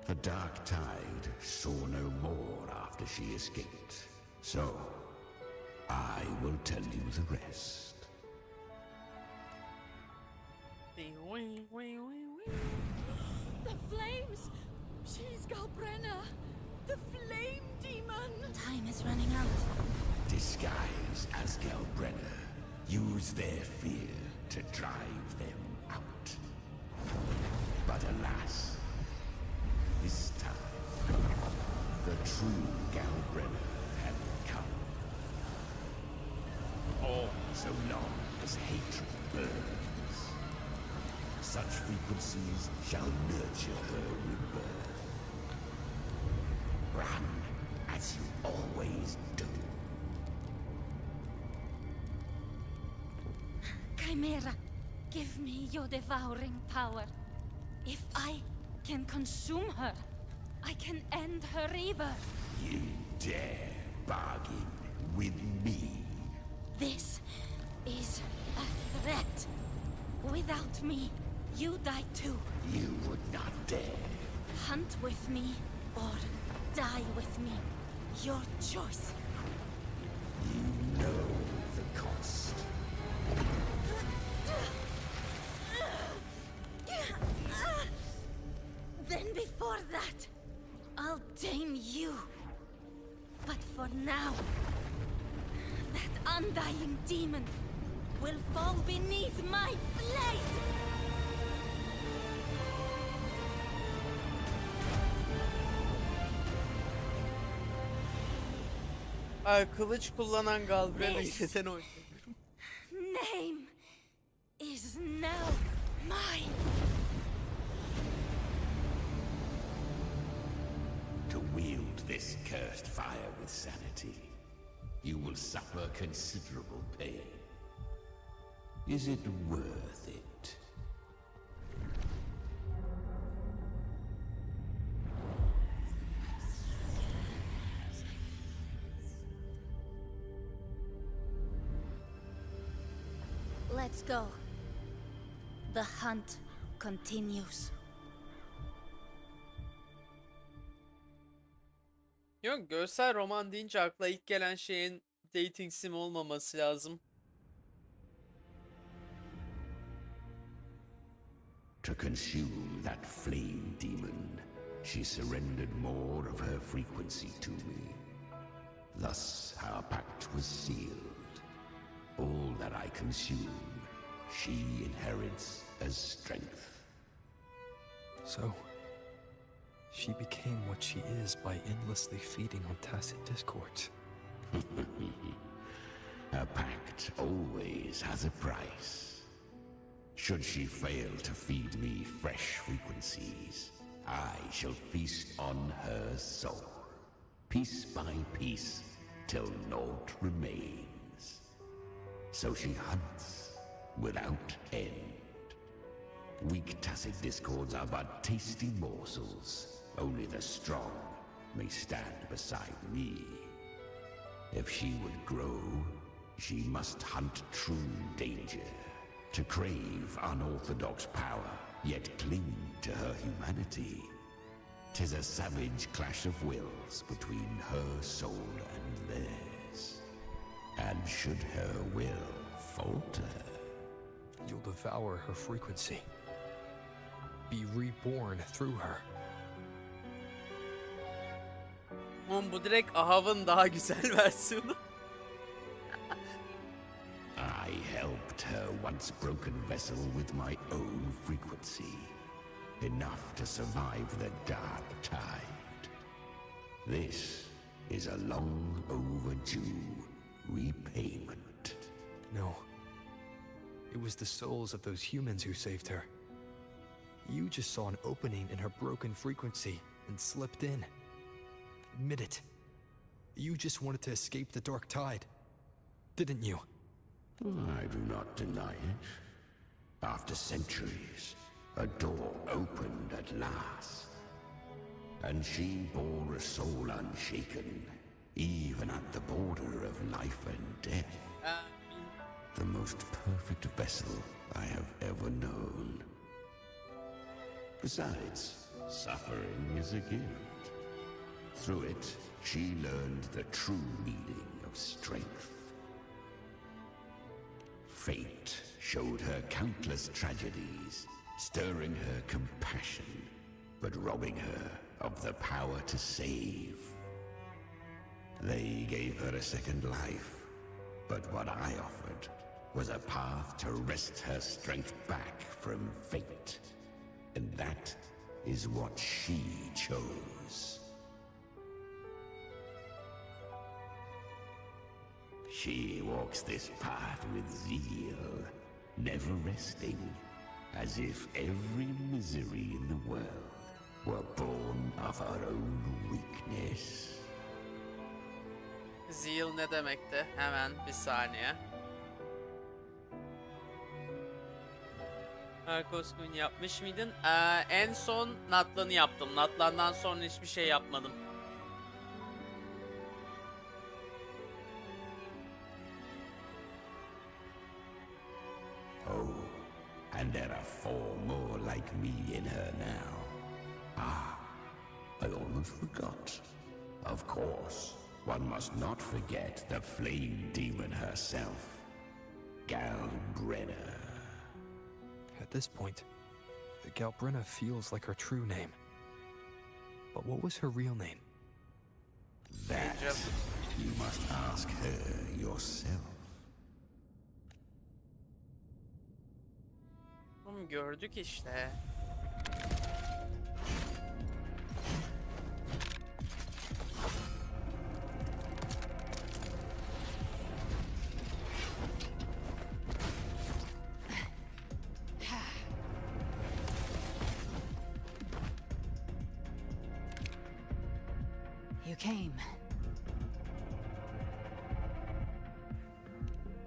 The Dark Tide saw no more after she escaped. So, I will tell you the rest. The flames! She's Galbrenna! The flame demon! Time is running out. Disguised as Galbrenna, use their fear to drive them out. But alas, this time, the true Galbrenna had come. Oh. So long as hatred burns, such frequencies shall nurture her rebirth. Chimera, give me your devouring power. If I can consume her, I can end her rebirth. You dare bargain with me? This is a threat. Without me, you die too. You would not dare. Hunt with me or die with me. Your choice. You know the cost. Then before that, I'll tame you. But for now, that undying demon will fall beneath my blade! Ay, kılıç kullanan Galbraith'e This yeniden oynayabilirim. name is now mine. To wield this cursed fire with sanity, you will suffer considerable pain. Is it worth it? Let's go. The hunt continues. Yok, görsel roman deyince akla ilk gelen şeyin dating sim olmaması lazım. To consume that flame demon, she surrendered more of her frequency to me. Thus our pact was sealed. All that I consume, she inherits as strength. So, she became what she is by endlessly feeding on tacit discords. A pact always has a price. Should she fail to feed me fresh frequencies, I shall feast on her soul, piece by piece, till naught remains. So she hunts without end. Weak tacit discords are but tasty morsels. Only the strong may stand beside me. If she would grow, she must hunt true danger. To crave unorthodox power, yet cling to her humanity. 'Tis a savage clash of wills between her soul and theirs. And should her will falter, You'll devour her frequency. Be reborn through her. Oğlum bu direkt Ahav'ın daha güzel versiyonu. I helped her once broken vessel with my own frequency. Enough to survive the dark tide. This is a long overdue repayment. No. It was the souls of those humans who saved her. You just saw an opening in her broken frequency and slipped in. Admit it. You just wanted to escape the dark tide, didn't you? I do not deny it. After centuries, a door opened at last. And she bore a soul unshaken, even at the border of life and death. The most perfect vessel I have ever known. Besides, suffering is a gift. Through it, she learned the true meaning of strength. Fate showed her countless tragedies, stirring her compassion, but robbing her of the power to save. They gave her a second life, but what I offered was a path to wrest her strength back from fate. And that is what she chose. She walks this path with zeal, never resting, as if every misery in the world were born of her own weakness. Zeal ne demekti? Hemen bir saniye. Arkoskun yapmış mıydın? En son Natlan'ı yaptım. Natlan'dan sonra hiçbir şey yapmadım. Oh, and there are 4 more like me in her now. Ah, I almost forgot. Of course, one must not forget the flame demon herself, Galbrenna. At this point, Galbrenna feels like her true name. But what was her real name? That you must ask her yourself. Oğlum gördük işte. You came.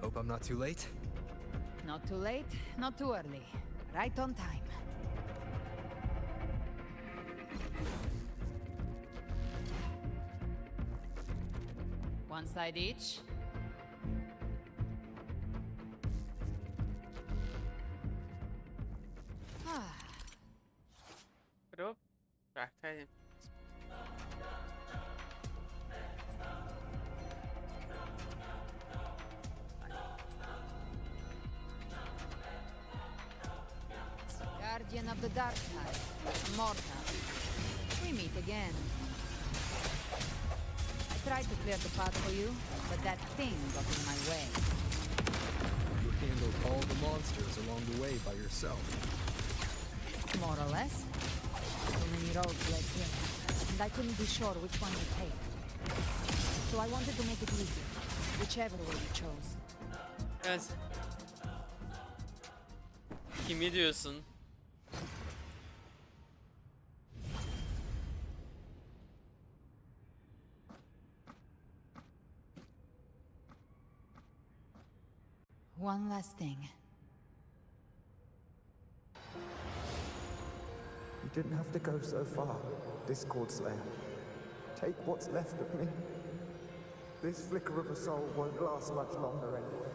Hope I'm not too late. Not too late, not too early. Right on time. One side each. Hop. Bıraktaydım. Guardian of the dark side, Morta. We meet again. I tried to clear the path for you, but that thing got in my way. You handled all the monsters along the way by yourself. More or less. So many roads led here, and I couldn't be sure which one to take. So I wanted to make it easy, whichever way you chose. Evet. Kimi diyorsun? One last thing. You didn't have to go so far, Discord Slayer. Take what's left of me. This flicker of a soul won't last much longer anyway.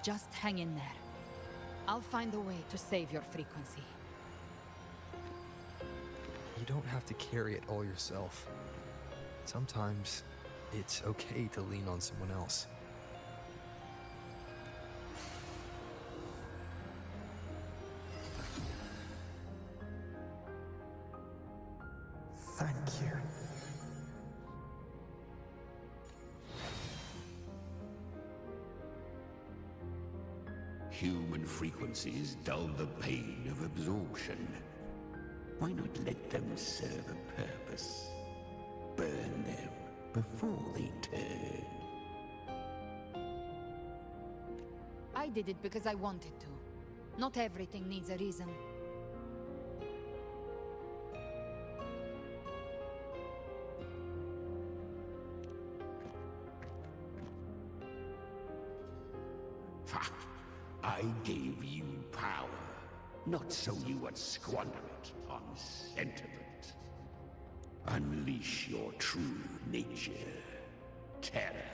Just hang in there. I'll find a way to save your frequency. You don't have to carry it all yourself. Sometimes it's okay to lean on someone else. Thank you. Human frequencies dull the pain of absorption. Why not let them serve a purpose? Burn them before they turn. I did it because I wanted to. Not everything needs a reason. Ha! I gave you power, not so you would squander it on sentiment. Unleash your true nature. Terror,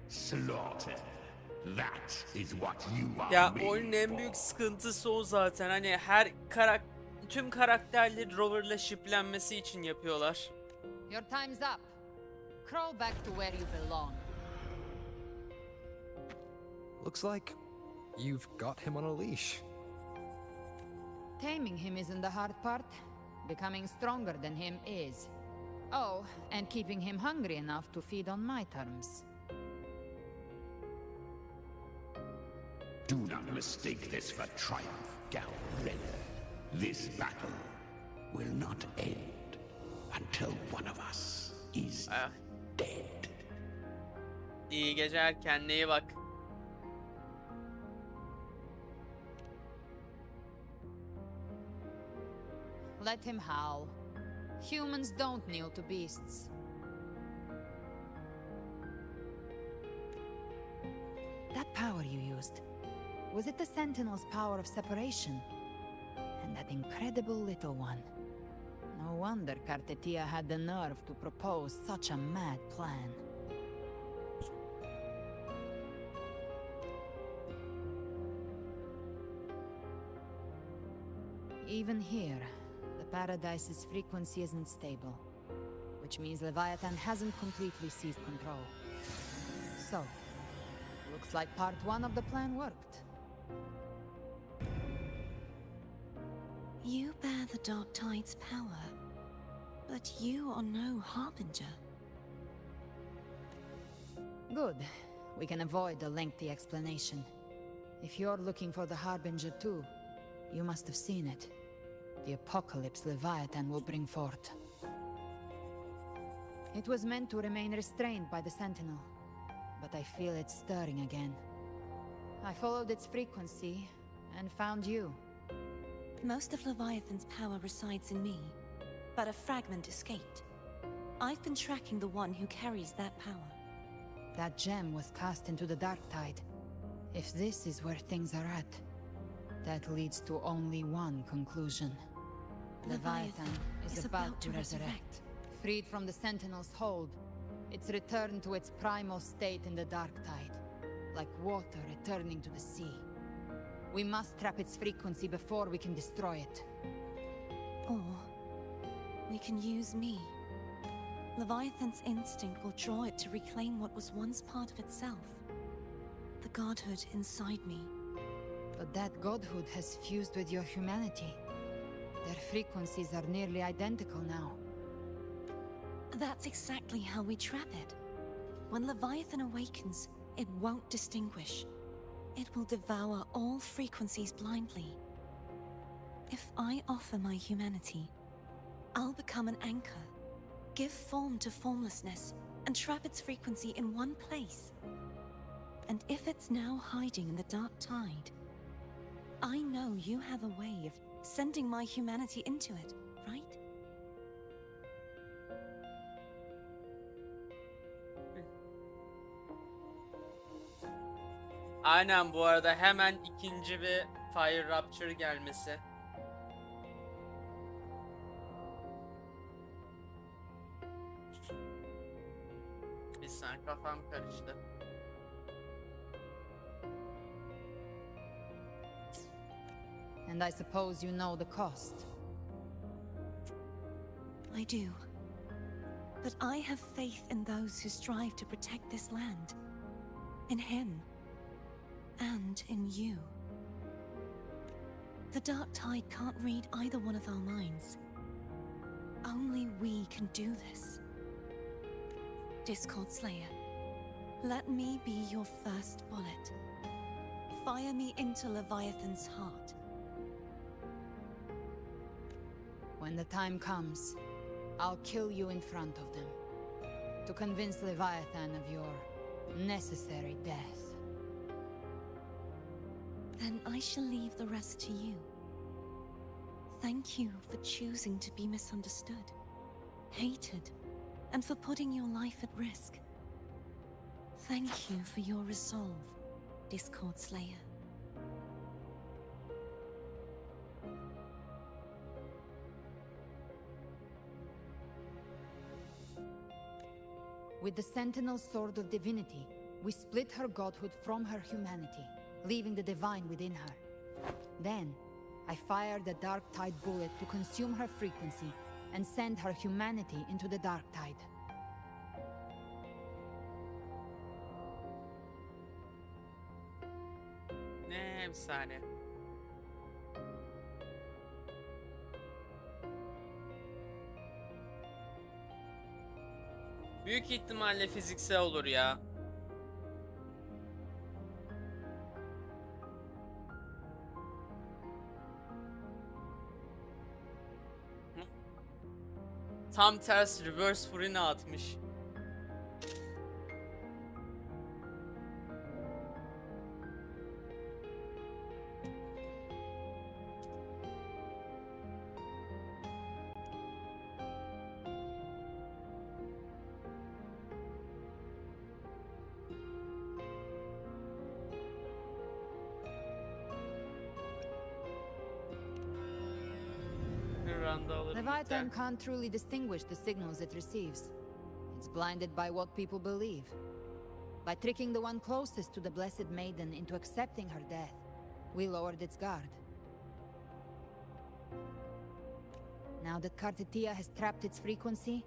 slaughter. That is what you are Ya made oyunun en for. büyük sıkıntısı o zaten. Hani tüm karakterleri Rover'la shiplenmesi için yapıyorlar. Your time's up. Crawl back to where you belong. Looks like you've got him on a leash. Taming him isn't the hard part. Becoming stronger than him is. Oh, and keeping him hungry enough to feed on my terms. Do not mistake this for triumph, Galbrenna. This battle will not end until one of us is dead. İyi geceler, kendine iyi bak. Let him howl. Humans don't kneel to beasts. That you used? Was it the Sentinel's power of separation? And that incredible little one. No wonder Cartetia had the nerve to propose such a mad plan. Even here, the Paradise's frequency isn't stable, which means Leviathan hasn't completely seized control. So, looks like part 1 of the plan worked. You bear the Dark Tide's power, but you are no Harbinger. Good. We can avoid a lengthy explanation. If you're looking for the Harbinger too, you must have seen it. The apocalypse Leviathan will bring forth. It was meant to remain restrained by the Sentinel, but I feel it stirring again. I followed its frequency and found you. Most of Leviathan's power resides in me, but a fragment escaped. I've been tracking the one who carries that power. That gem was cast into the Dark Tide. If this is where things are at, that leads to only one conclusion. Leviathan is about to resurrect. Freed from the Sentinel's hold, it's returned to its primal state in the Dark Tide, like water returning to the sea. We must trap its frequency before we can destroy it. Or we can use me. Leviathan's instinct will draw it to reclaim what was once part of itself. The godhood inside me. But that godhood has fused with your humanity. Their frequencies are nearly identical now. That's exactly how we trap it. When Leviathan awakens, it won't distinguish. It will devour all frequencies blindly. If I offer my humanity, I'll become an anchor, give form to formlessness, and trap its frequency in one place. And if it's now hiding in the Dark Tide, I know you have a way of sending my humanity into it, right? Aynen, bu arada hemen ikinci bir Fire Rapture gelmesi. Bir saniye, kafam karıştı. And I suppose you know the cost. I do. But I have faith in those who strive to protect this land. In him. And in you. The Dark Tide can't read either one of our minds. Only we can do this. Discord Slayer, let me be your first bullet. Fire me into Leviathan's heart. When the time comes, I'll kill you in front of them. To convince Leviathan of your necessary death. Then I shall leave the rest to you. Thank you for choosing to be misunderstood, hated, and for putting your life at risk. Thank you for your resolve, Discord Slayer. With the Sentinel Sword of Divinity, we split her godhood from her humanity, leaving the divine within her. Then, I fired the Dark Tide bullet to consume her frequency and send her humanity into the Dark Tide. Ne, bir saniye. Büyük ihtimalle fiziksel olur ya. Tam ters reverse fırına atmış. anda alırım. Leviathan can't truly distinguish the signals it receives. It's blinded by what people believe. By tricking the one closest to the Blessed Maiden into accepting her death, we lowered its guard. Now that Kartetia has trapped its frequency,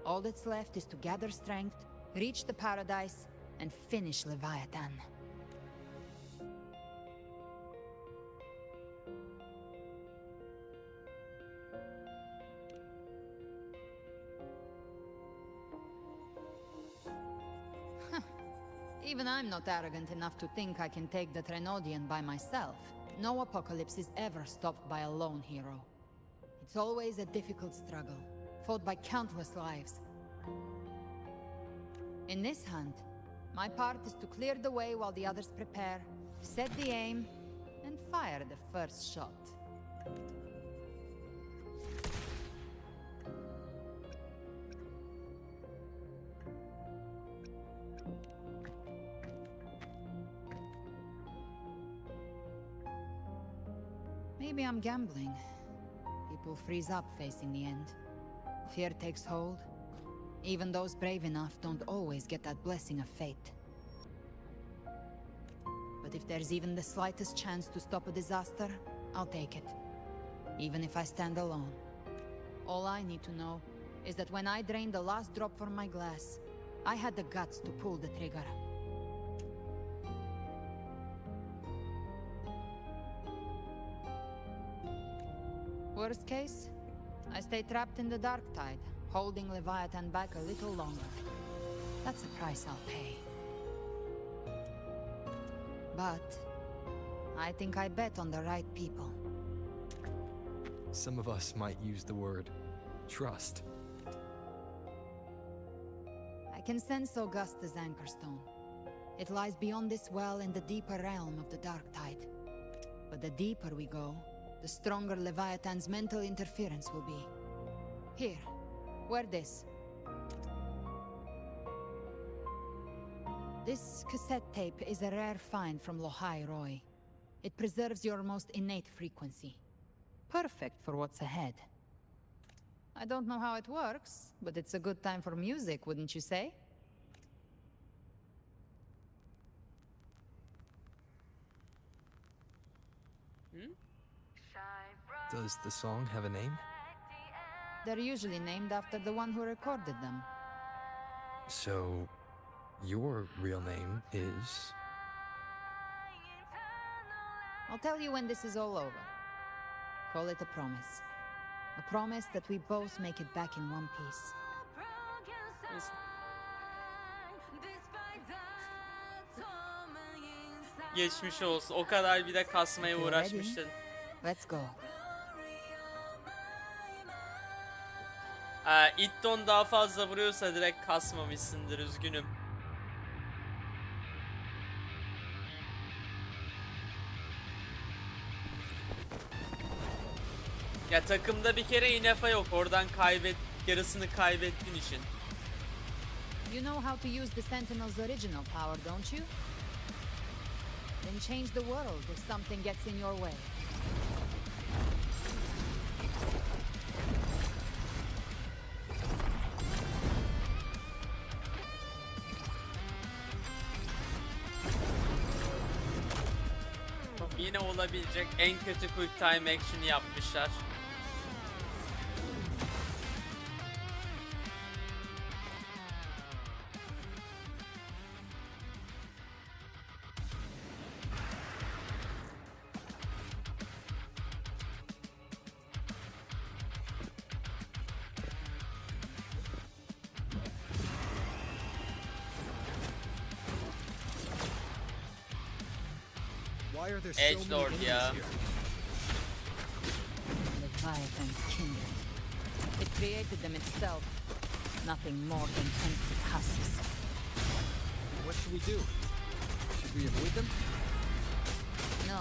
all that's left is to gather strength, reach the paradise, and finish Leviathan. Even I'm not arrogant enough to think I can take the Trenodian by myself. No apocalypse is ever stopped by a lone hero. It's always a difficult struggle, fought by countless lives. In this hunt, my part is to clear the way while the others prepare, set the aim, and fire the first shot. Maybe I'm gambling. People freeze up facing the end. Fear takes hold. Even those brave enough don't always get that blessing of fate. But if there's even the slightest chance to stop a disaster, I'll take it. Even if I stand alone. All I need to know is that when I drained the last drop from my glass, I had the guts to pull the trigger. Worst case, I stay trapped in the dark tide, holding Leviathan back a little longer. That's the price I'll pay. But I think I bet on the right people. Some of us might use the word trust. I can sense Augusta's anchorstone. It lies beyond this well in the deeper realm of the dark tide. But the deeper we go, the stronger Leviathan's mental interference will be. Here, wear this. This cassette tape is a rare find from Lohai Roy. It preserves your most innate frequency. Perfect for what's ahead. I don't know how it works, but it's a good time for music, wouldn't you say? Does the song have a name? They're usually named after the one who recorded them. So, your real name is... I'll tell you when this is all over. Call it a promise. A promise that we both make it back in one piece. Geçmiş olsun. O kadar bir de kasmaya uğraşmıştın. Let's go. İtton daha fazla vuruyorsa direkt kasmamışsındır, üzgünüm. Ya takımda bir kere inefa yok, oradan yarısını kaybettin işin. You know how to use the Sentinel's original power, don't you? Then change the world if something gets in your way. Yine olabilecek en kötü quick time action'ı yapmışlar. Edge Lord ya. Leviathan's kindred. It created them itself. Nothing more than empty husks. What should we do? Should we avoid them? No.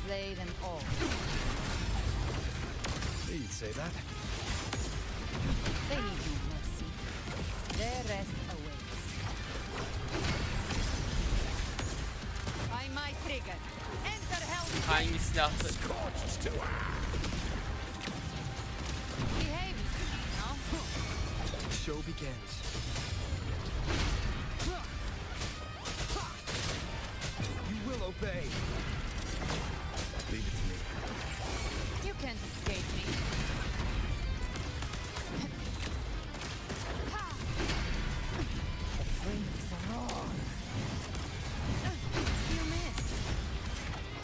Slay them all. You'd say that. They need no mercy. Their rest awaits. By my trigger. Enter hell. Hangi silahlı? Behave, no? The show begins. You will obey. Leave it to me. You can't escape me. Wings are on. You missed.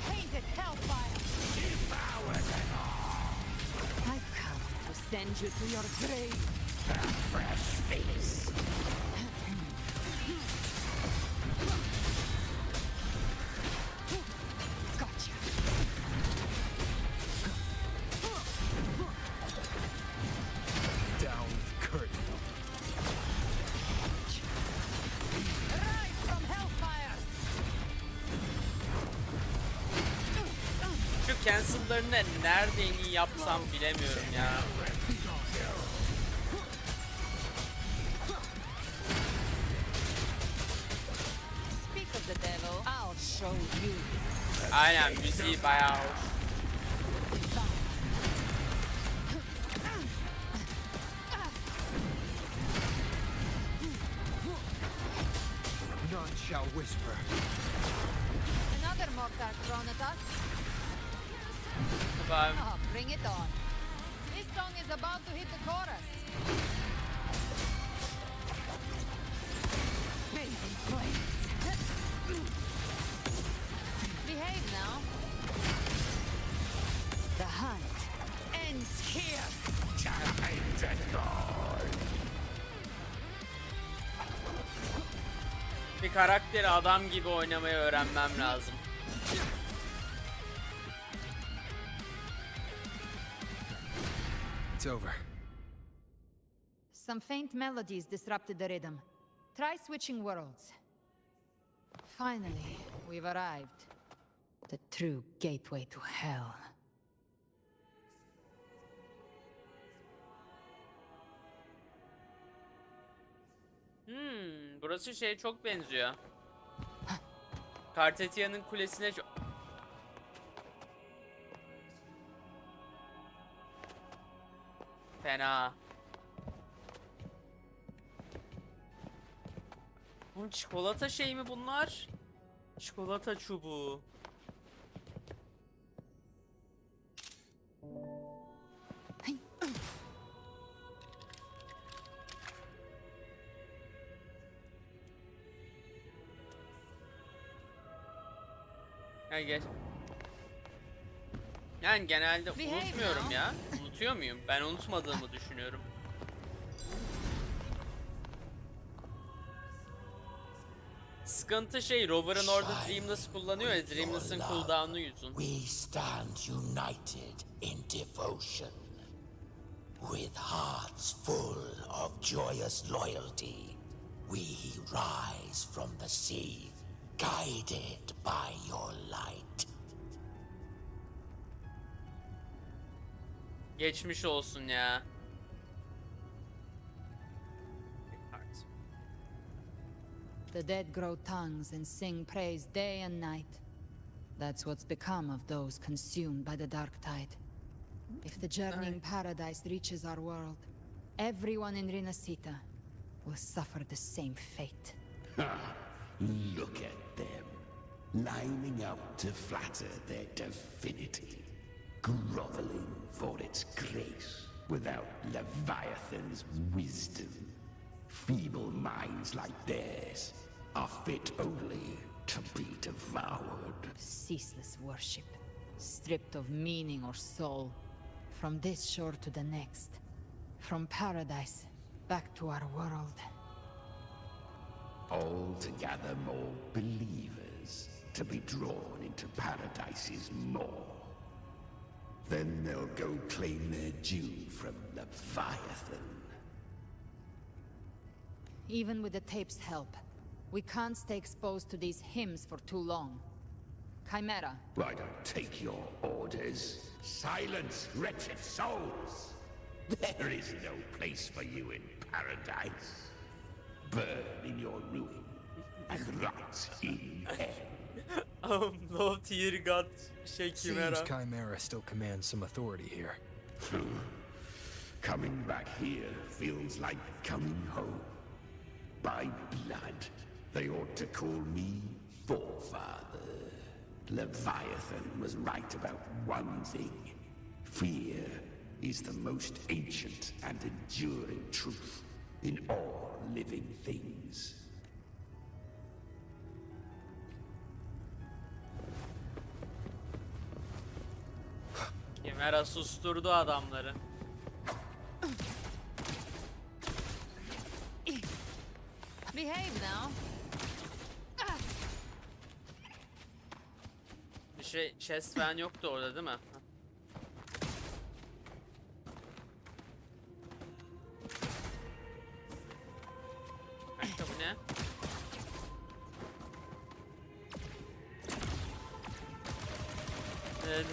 Painted hellfire. Devour them all. I've come to send you to your grave. A fresh face. Gotcha. Down with curtain. Rise from hellfire. Şu cancel'larını nerede en iyi yapsam bilemiyorum ya. Speak of the devil, I'll show you. Aynen, müziği bayağı hoş. None shall whisper. Another mortar thrown at us. Bakalım. Oh, bring it on. This song is about to hit the chorus. Baby flames. Behave now. The hunt ends here. Bir karakteri adam gibi oynamayı öğrenmem lazım. It's over. Some faint melodies disrupted the rhythm. Try switching worlds. Finally, we've arrived. The true gateway to hell. Burası şeye çok benziyor. Kartetia'nın kulesine çok... Fena. Bu çikolata şey mi bunlar? Çikolata çubuğu. Gel. Yani genelde unutmuyorum ya. Unutuyor muyum? Ben unutmadığımı düşünüyorum. Sıkıntı şey, Rover'ın orada Dreamless kullanıyor ya, Dreamless'ın cooldown'u yüzün. We stand united in devotion. With hearts full of joyous loyalty, we rise from the sea, guided by your light. Geçmiş olsun ya. The dead grow tongues and sing praise day and night. That's what's become of those consumed by the dark tide. If the journeying paradise reaches our world, everyone in Rinasita will suffer the same fate. Look at them, lining up to flatter their divinity, groveling for its grace without Leviathan's wisdom. Feeble minds like theirs are fit only to be devoured. Ceaseless worship, stripped of meaning or soul. From this shore to the next. From paradise back to our world. All to gather more believers to be drawn into Paradise's maw. Then they'll go claim their due from Leviathan. Even with the tape's help, we can't stay exposed to these hymns for too long. Chimera. I don't take your orders. Silence, wretched souls! There is no place for you in paradise. Burn in your ruin and rot in hell. No tier god, şey Chimera. Seems Chimera still commands some authority here. Coming back here feels like coming home. By blood, they ought to call me Forefather. Leviathan was right about one thing. Fear is the most ancient and enduring truth in all living things. Chimera susturdu adamları. Behave now. Bir şey chest falan yoktu orada değil mi? Ayakkabı ne? Evet.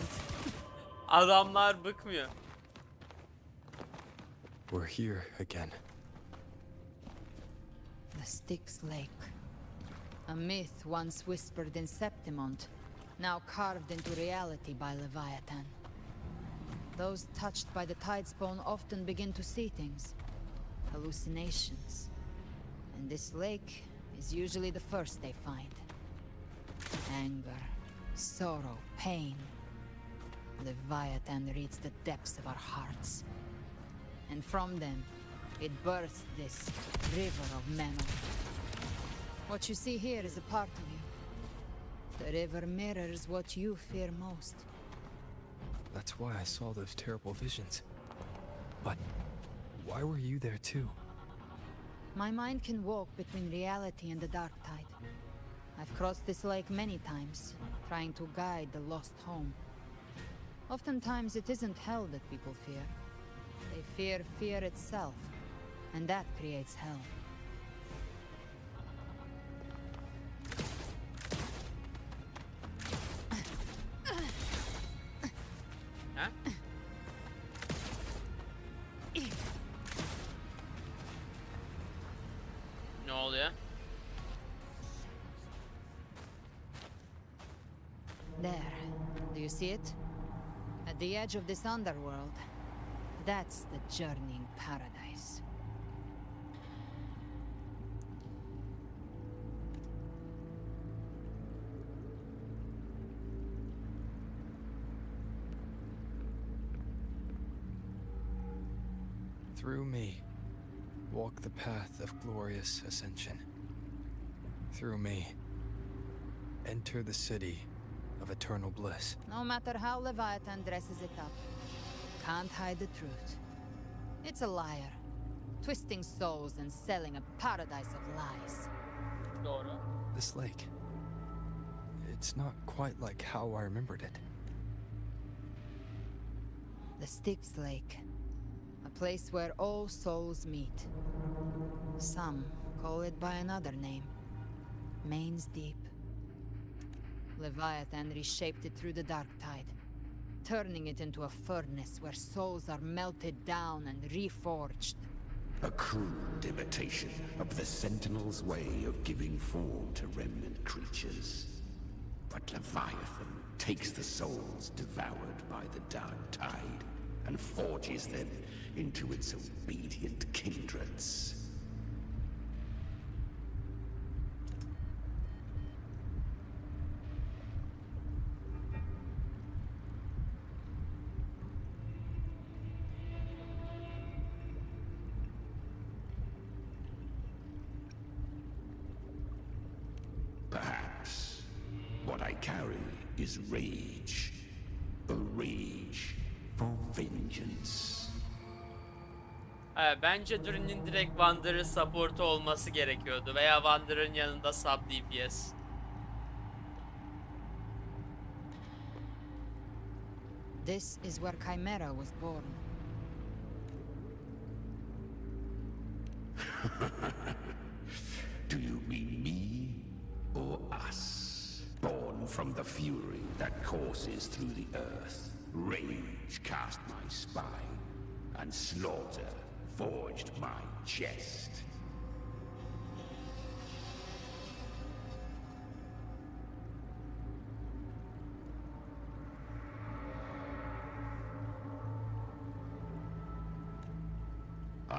Adamlar bıkmıyor. We're here again. The Styx Lake. A myth once whispered in Septimont, now carved into reality by Leviathan. Those touched by the tide spawn often begin to see things. Hallucinations. And this lake is usually the first they find. Anger, sorrow, pain. Leviathan reads the depths of our hearts. And from them, it births this river of memory. What you see here is a part of you. The river mirrors what you fear most. That's why I saw those terrible visions. But why were you there too? My mind can walk between reality and the dark tide. I've crossed this lake many times, trying to guide the lost home. Oftentimes it isn't hell that people fear. They fear fear itself, and that creates hell. Ha? Ne oluyor? There. Do you see it? At the edge of this underworld. That's the journeying paradise. Through me, walk the path of glorious ascension. Through me, enter the city of eternal bliss. No matter how Leviathan dresses it up, can't hide the truth. It's a liar, twisting souls and selling a paradise of lies. Doğru. This lake, it's not quite like how I remembered it. The Styx Lake, a place where all souls meet. Some call it by another name, Main's Deep. Leviathan reshaped it through the dark tide, turning it into a furnace where souls are melted down and reforged. A crude imitation of the Sentinel's way of giving form to remnant creatures. But Leviathan takes the souls devoured by the dark tide and forges them into its obedient kindreds. Perhaps what I carry is rage. A rage for vengeance. Bence Durin'in direkt Wanderer support'u olması gerekiyordu veya Wanderer'ın yanında sub DPS. This is where Chimera was born. Do you mean me or us? Born from the fury that courses through the earth, rage cast my spine, and slaughter forged my chest.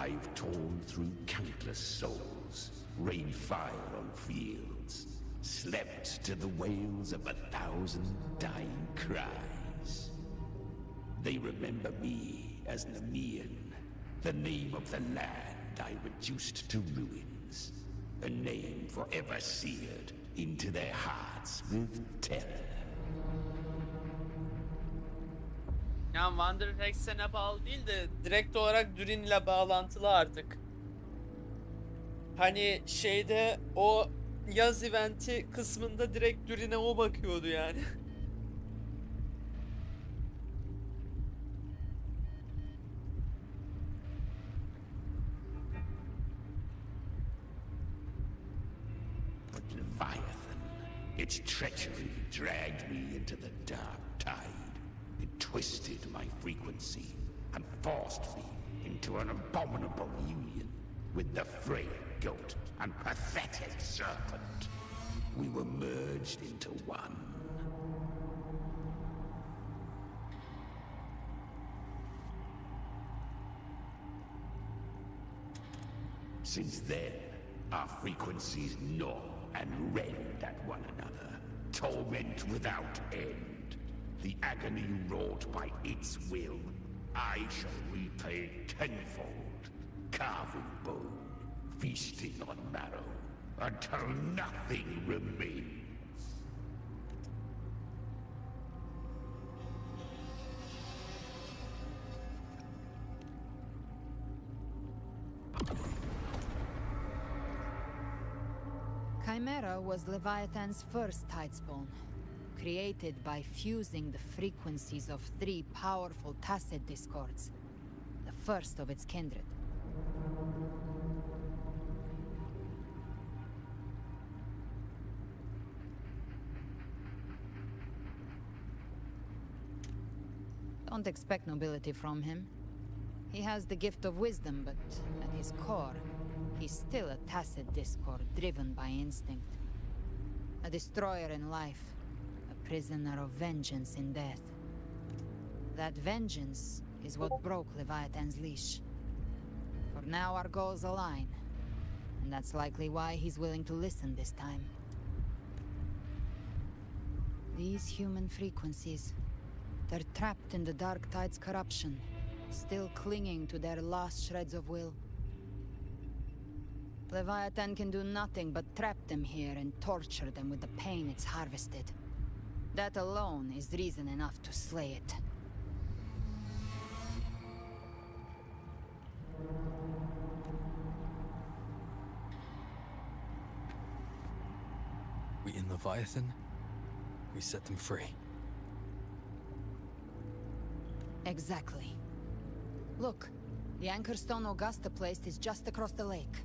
I've torn through countless souls, rained fire on fields, slept to the wails of 1,000 dying cries. They remember me as Nemean, the name of the land I reduced to ruins, a name forever seared into their hearts with terror. Yani Wanderer Hexen'e bağlı değil de direkt olarak Durin'le bağlantılı artık. Hani şeyde o yaz eventi kısmında direkt Durin'e o bakıyordu yani. But Leviathan, its treachery dragged me into the dark tide. It twisted my frequency and forced me into an abominable union with the frail goat and pathetic serpent. We were merged into one. Since then, our frequencies gnaw and rend at one another, torment without end. The agony wrought by its will, I shall repay tenfold, carving bone, feasting on marrow, until nothing remains. Chimera was Leviathan's first tidespawn, created by fusing the frequencies of 3 powerful tacit discords, the first of its kindred. Don't expect nobility from him. He has the gift of wisdom, but at his core, he's still a tacit discord driven by instinct. A destroyer in life, a prisoner of vengeance in death. That vengeance is what broke Leviathan's leash. For now our goals align, and that's likely why he's willing to listen this time. These human frequencies, they're trapped in the Dark Tide's corruption, still clinging to their last shreds of will. Leviathan can do nothing but trap them here and torture them with the pain it's harvested. That alone is reason enough to slay it. We in Leviathan? We set them free. Exactly. Look, the anchor stone Augusta placed is just across the lake.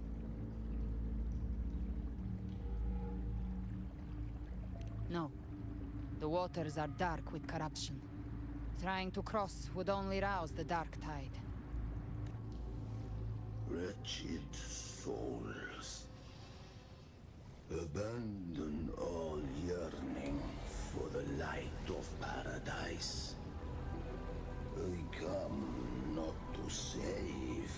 No. The waters are dark with corruption. Trying to cross would only rouse the Dark Tide. Wretched souls, abandon all yearning for the light of paradise. I come not to save,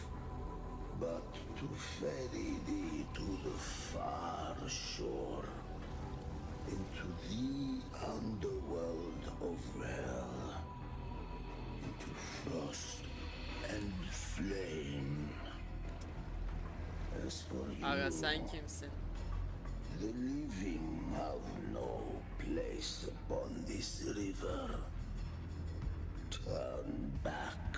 but to ferry thee to the far shore, into the underworld of hell, into frost and flame. As for you, Aga sen kimsin? the living have no place upon this river. Turn back.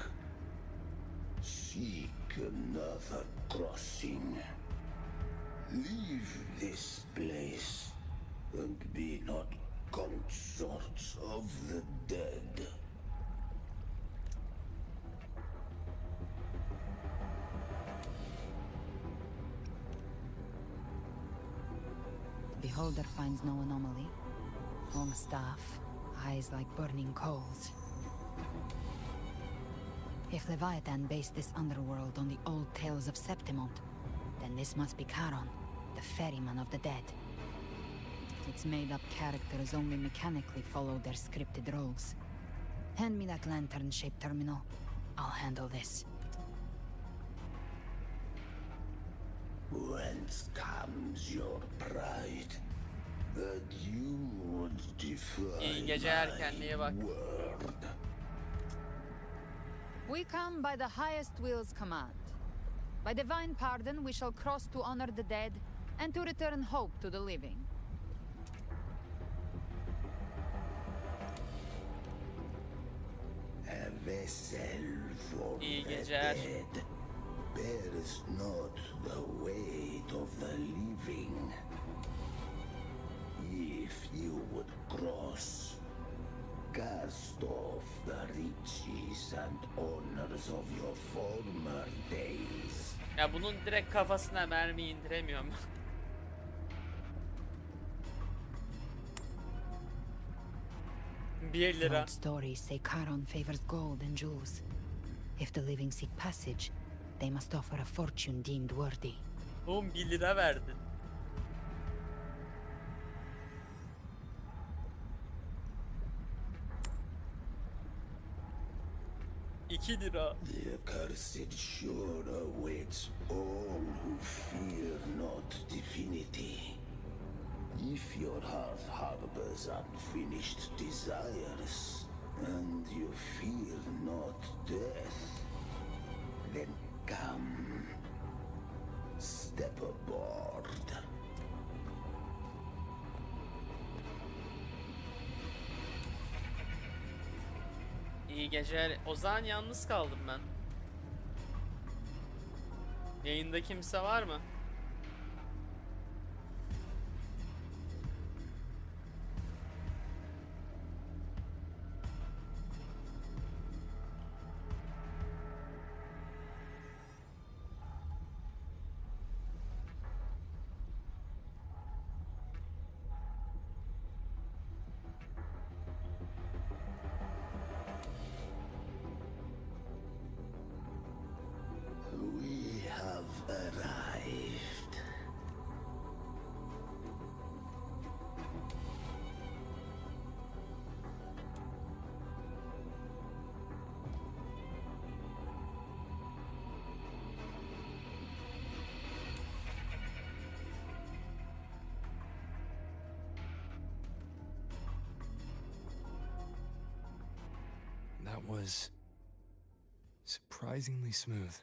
Seek another crossing. Leave this place and be not consorts of the dead. Beholder finds no anomaly. Long staff, eyes like burning coals. If Leviathan based this underworld on the old tales of Septimont, then this must be Charon, the ferryman of the dead. Its made-up characters only mechanically follow their scripted roles. Hand me that lantern-shaped terminal. I'll handle this. Whence comes your pride? That you would İyi defy geceler, kendine bak. my word. We come by the highest will's command. By divine pardon, we shall cross to honor the dead and to return hope to the living. A vessel for İyi the geceler. dead bears not the weight of the living. If you would cross, cast off the riches and honors of your former days. Ya bunun direkt kafasına mermi indiremiyorum. 1 lira. Old stories say Charon favors gold and jewels. If the living seek passage, they must offer a fortune deemed worthy. Oğlum 1 lira verdin. $2. The accursed shore awaits all who fear not divinity. If your heart harbors unfinished desires, and you fear not death, then come, step aboard. İyi geceler. O zaman yalnız kaldım ben. Yayında kimse var mı? We have arrived. That was surprisingly smooth.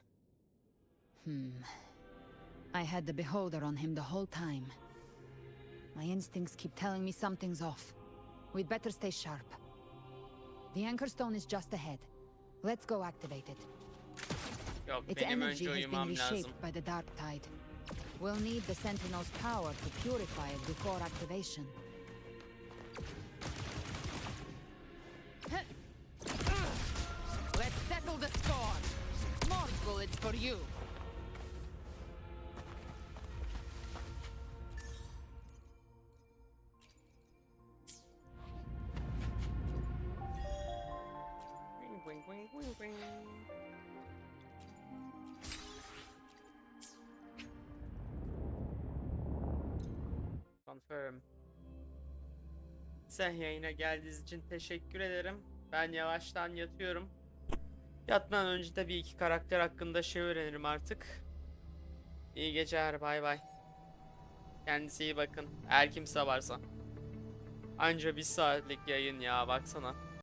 I had the beholder on him the whole time. My instincts keep telling me something's off. We'd better stay sharp. The anchor stone is just ahead. Let's go activate it. Yok, Its benim energy önce has been uyumam lazım. reshaped by the dark tide. We'll need the Sentinel's power to purify it before activation. Let's settle the score! More bullets for you! Wing, wing, wing, wing. Confirm. Sen yayına geldiğiniz için teşekkür ederim. Ben yavaştan yatıyorum. Yatmadan önce de bir iki karakter hakkında şey öğrenirim artık. İyi geceler, bay bay. Kendinize iyi bakın. Eğer kimse varsa. Anca 1 saatlik yayın ya, baksana.